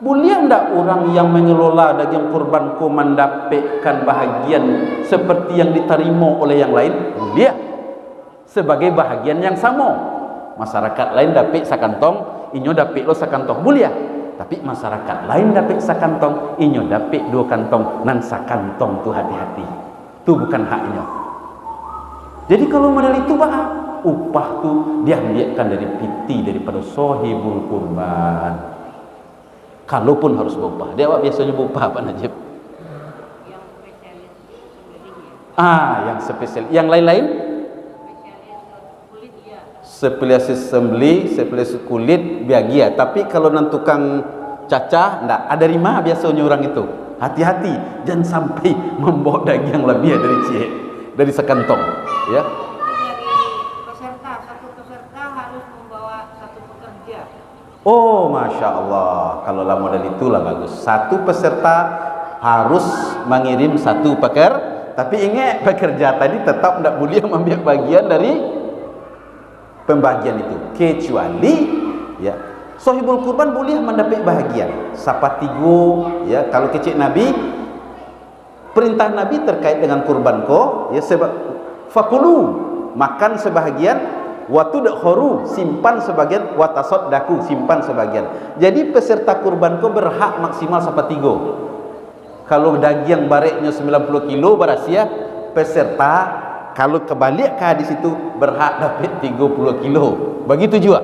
S1: boleh ndak orang yang mengelola daging kurban ko mendapatkan bahagian seperti yang diterima oleh yang lain? Boleh. Sebagai bahagian yang sama. Masyarakat lain dapat sakantong, inyo dapat lo sakantong. Boleh. Tapi masyarakat lain dapat sakantong, inyo dapat 2 kantong, nan sakantong tu hati-hati. Tu bukan haknya. Jadi kalau model itu upah tu diambilkan dari piti daripada sohibul kurban. Kalaupun harus berupah, dia biasanya berupah Pak Najib. Yang spesialis sembelih. Yang spesial. Yang lain-lain? Spesialis kulit ya. Spesialis sembelih, spesialis kulit biagia. Tapi kalau nan tukang cacah, ndak ada rima biasanya orang itu. Hati-hati, jangan sampai membawa daging yang lebih dari sekantong, ya. Oh, Masya Allah. Kalau lah model itulah bagus. Satu peserta harus mengirim 1 tapi ingat pekerja tadi tetap tidak boleh mengambil bagian dari pembagian itu. Kecuali ya, sohibul kurban boleh mendapat bahagian. Sapatigo, ya, kalau kecil Nabi, perintah Nabi terkait dengan kurban ko, ya, sebab fakulu, makan sebahagian, watu dakhoru, simpan sebagian, watasod daku, simpan sebagian. Jadi peserta kurban ko berhak maksimal sapatigo. Kalau daging bareknya 90 kilo berasia, peserta kalau kebalik ke hadis itu berhak dapat 30 kilo. Begitu juga.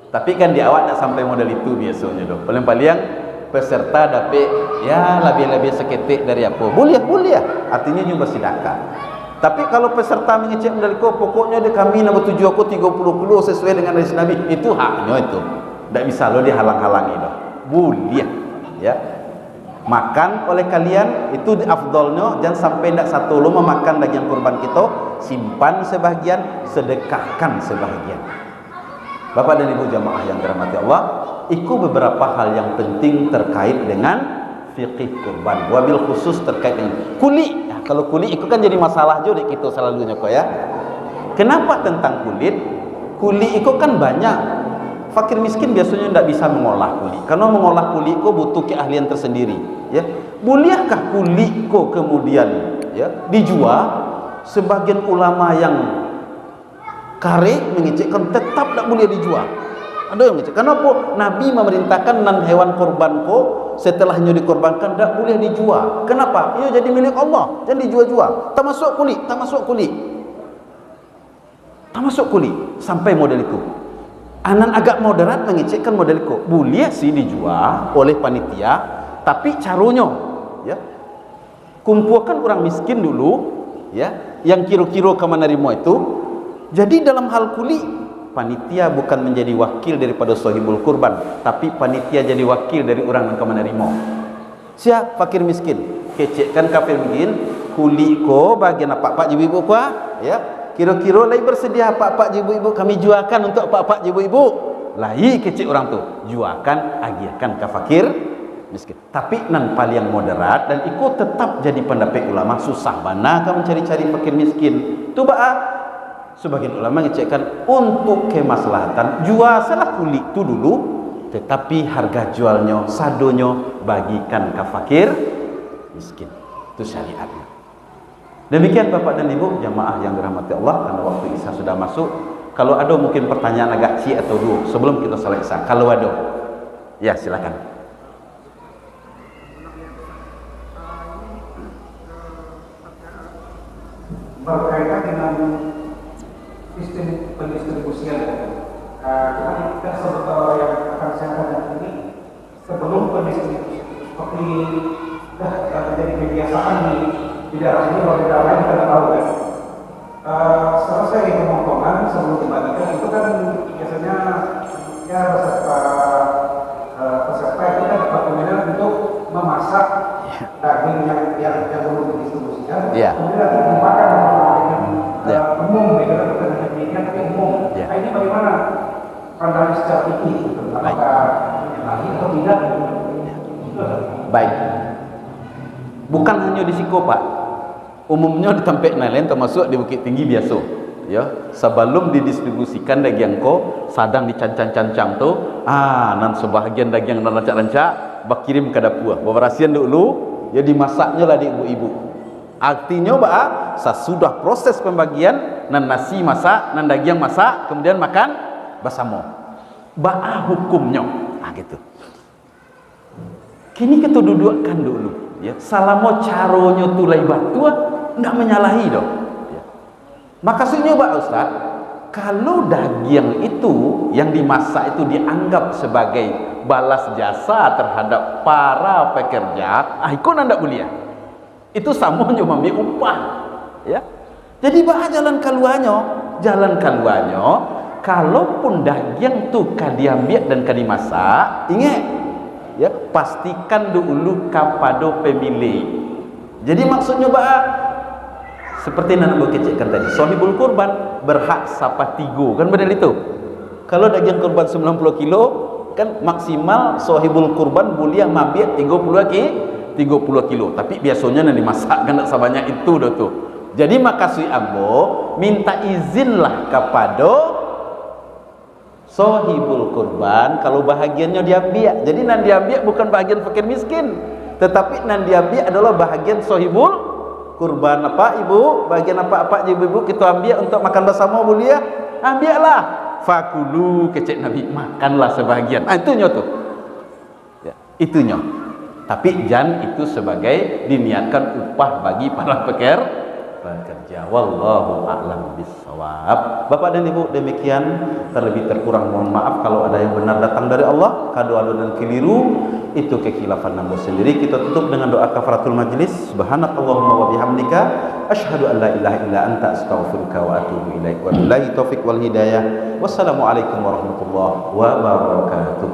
S1: Tapi kan di awak tak sampai model itu biasanya doh. Paling-paling peserta dapat ya lebih-lebih seketik dari apa. Boleh. Artinya juga sedekah. Tapi kalau peserta mengecek model ko, pokoknya dia kami nak bertuju aku 30 kilo sesuai dengan hadis Nabi, itu haknya itu. Tak bisa lo dihalang-halangi doh. Boleh, ya. Makan oleh kalian itu afdolnya, jangan sampai tidak satu lo memakan daging kurban kita, simpan sebahagian, sedekahkan sebahagian. Bapak dan Ibu jamaah yang dirahmati Allah, itu beberapa hal yang penting terkait dengan fikih kurban. Wabil khusus terkait dengan kulit. Nah, kalau kulit itu kan jadi masalah juga kita selalunya kok, ya. Kenapa tentang kulit? Kulit itu kan banyak. Fakir miskin biasanya tidak bisa mengolah kulit. Karena mengolah kulit itu butuh keahlian tersendiri, ya. Bolehkah kulit itu kemudian, ya, dijual? Sebagian ulama yang kare mengecekkan tetap tak boleh dijual. Ada yang mengecek. Kenapa? Nabi memerintahkan nan hewan kurban ko setelahnya dikorbankan tak boleh dijual. Kenapa? Ia jadi milik Allah, jangan dijual-jual. Tak masuk kulit sampai model itu. Anan agak moderat mengecekkan model itu. Boleh sih dijual oleh panitia, tapi caranya, ya, kumpulkan orang miskin dulu, ya. yang kira-kira ke menerima itu. Jadi dalam hal kuli, panitia bukan menjadi wakil daripada sahibul kurban, tapi panitia jadi wakil dari orang yang ke menerima. Siap fakir miskin, kecekkan kafir miskin, kuli ko bagian apa-apa ibu-ibu ko, ya. Kira-kira lai bersedia apa-apa ibu-ibu kami jualkan untuk apa-apa ibu-ibu. Lai kecek orang tu, jualkan agiahkan ke fakir miskin. Tapi nan paling moderat dan ikut tetap jadi pendapat ulama, susah bana kamu mencari-cari fakir miskin. Tu sebagian ulama ngecekkan untuk kemaslahatan jual salah kulit itu dulu, tetapi harga jualnya sadonyo bagikan ke fakir miskin. Itu syariatnya. Demikian Bapak dan Ibu jamaah yang dirahmati Allah, karena waktu Isya sudah masuk. Kalau ada mungkin pertanyaan agak ci atau dua sebelum kita salat Isya. Kalau ada, ya silakan.
S2: Berkaitan dengan sistem pendistribusian, kita sebetulnya yang akan saya katakan ini sebelum pendistribusi seperti sudah terjadi kebiasaan di daerah ini, kalau di daerah lain kita tahu kan. Selesai pemotongan sebelum dibagikan itu kan biasanya ya peserta itu kan bagaimana untuk memasak daging yang belum didistribusikan, kemudian nanti dimakan umum, bukan hanya demikian tapi umum. Nah ini bagaimana pandangan secara fikih, apakah menyalahi atau tidak?
S1: Baik. Bukan hanya di Siko Pak, umumnya di tempat lain termasuk di Bukit Tinggi biasa. Ya, sebelum didistribusikan daging ko sadang dicancang-cancang tu, nan sebahagian daging nan rancak-rancak bakirim ke dapur. Beberasian dulu, ya dimasaknya lah di ibu-ibu. Artinya sesudah proses pembagian nan nasi masak, nan daging masak, kemudian makan bersama. Hukumnya, gitu. Kini kita dudukkan dulu, ya. Salamo caronyo tulai batu, ndak menyalahi dong. Ya. Maksudnya Ustaz, kalau daging itu yang dimasak itu dianggap sebagai balas jasa terhadap para pekerja, itu ndak boleh. Itu sama cuma ambil upah, ya. Jadi jalan keluarnya, kalaupun daging tu diambil dan dimasak, ingat, ya, pastikan dulu kepada pemilik. Jadi maksudnya seperti yang nak kecekkan tadi, sahibul kurban berhak sapa 3, kan benar itu. Kalau daging kurban 90 kilo, kan maksimal sahibul kurban boleh ambil 30 kilo, tapi biasanya nanti dimasak kan tak sebanyak itu dah tu. Jadi makasih ambo minta izinlah kepada sahibul kurban kalau bahagiannya diambil. Jadi nan diambil bukan bahagian fakir miskin, tetapi nan diambil adalah bahagian sahibul kurban. Apa ibu, bahagian apa ibu kita ambil untuk makan bersama boleh? Ambillah. Fakulu kecek Nabi, makanlah sebahagian. Itunya tu. Ya, itunya. Tapi jangan itu sebagai diniatkan upah bagi para pekerja. Wallahu a'lam bissawab. Bapak dan Ibu, demikian, terlebih terkurang mohon maaf kalau ada yang benar datang dari Allah, kado dan keliru itu kekhilafan nambah sendiri. Kita tutup dengan doa kafaratul majlis. Subhanakallahumma wa bihamdika asyhadu an la ilaha illa anta astaghfiruka wa atubu ilaik. Wa billahi taufik wal hidayah. Wassalamualaikum warahmatullahi wabarakatuh.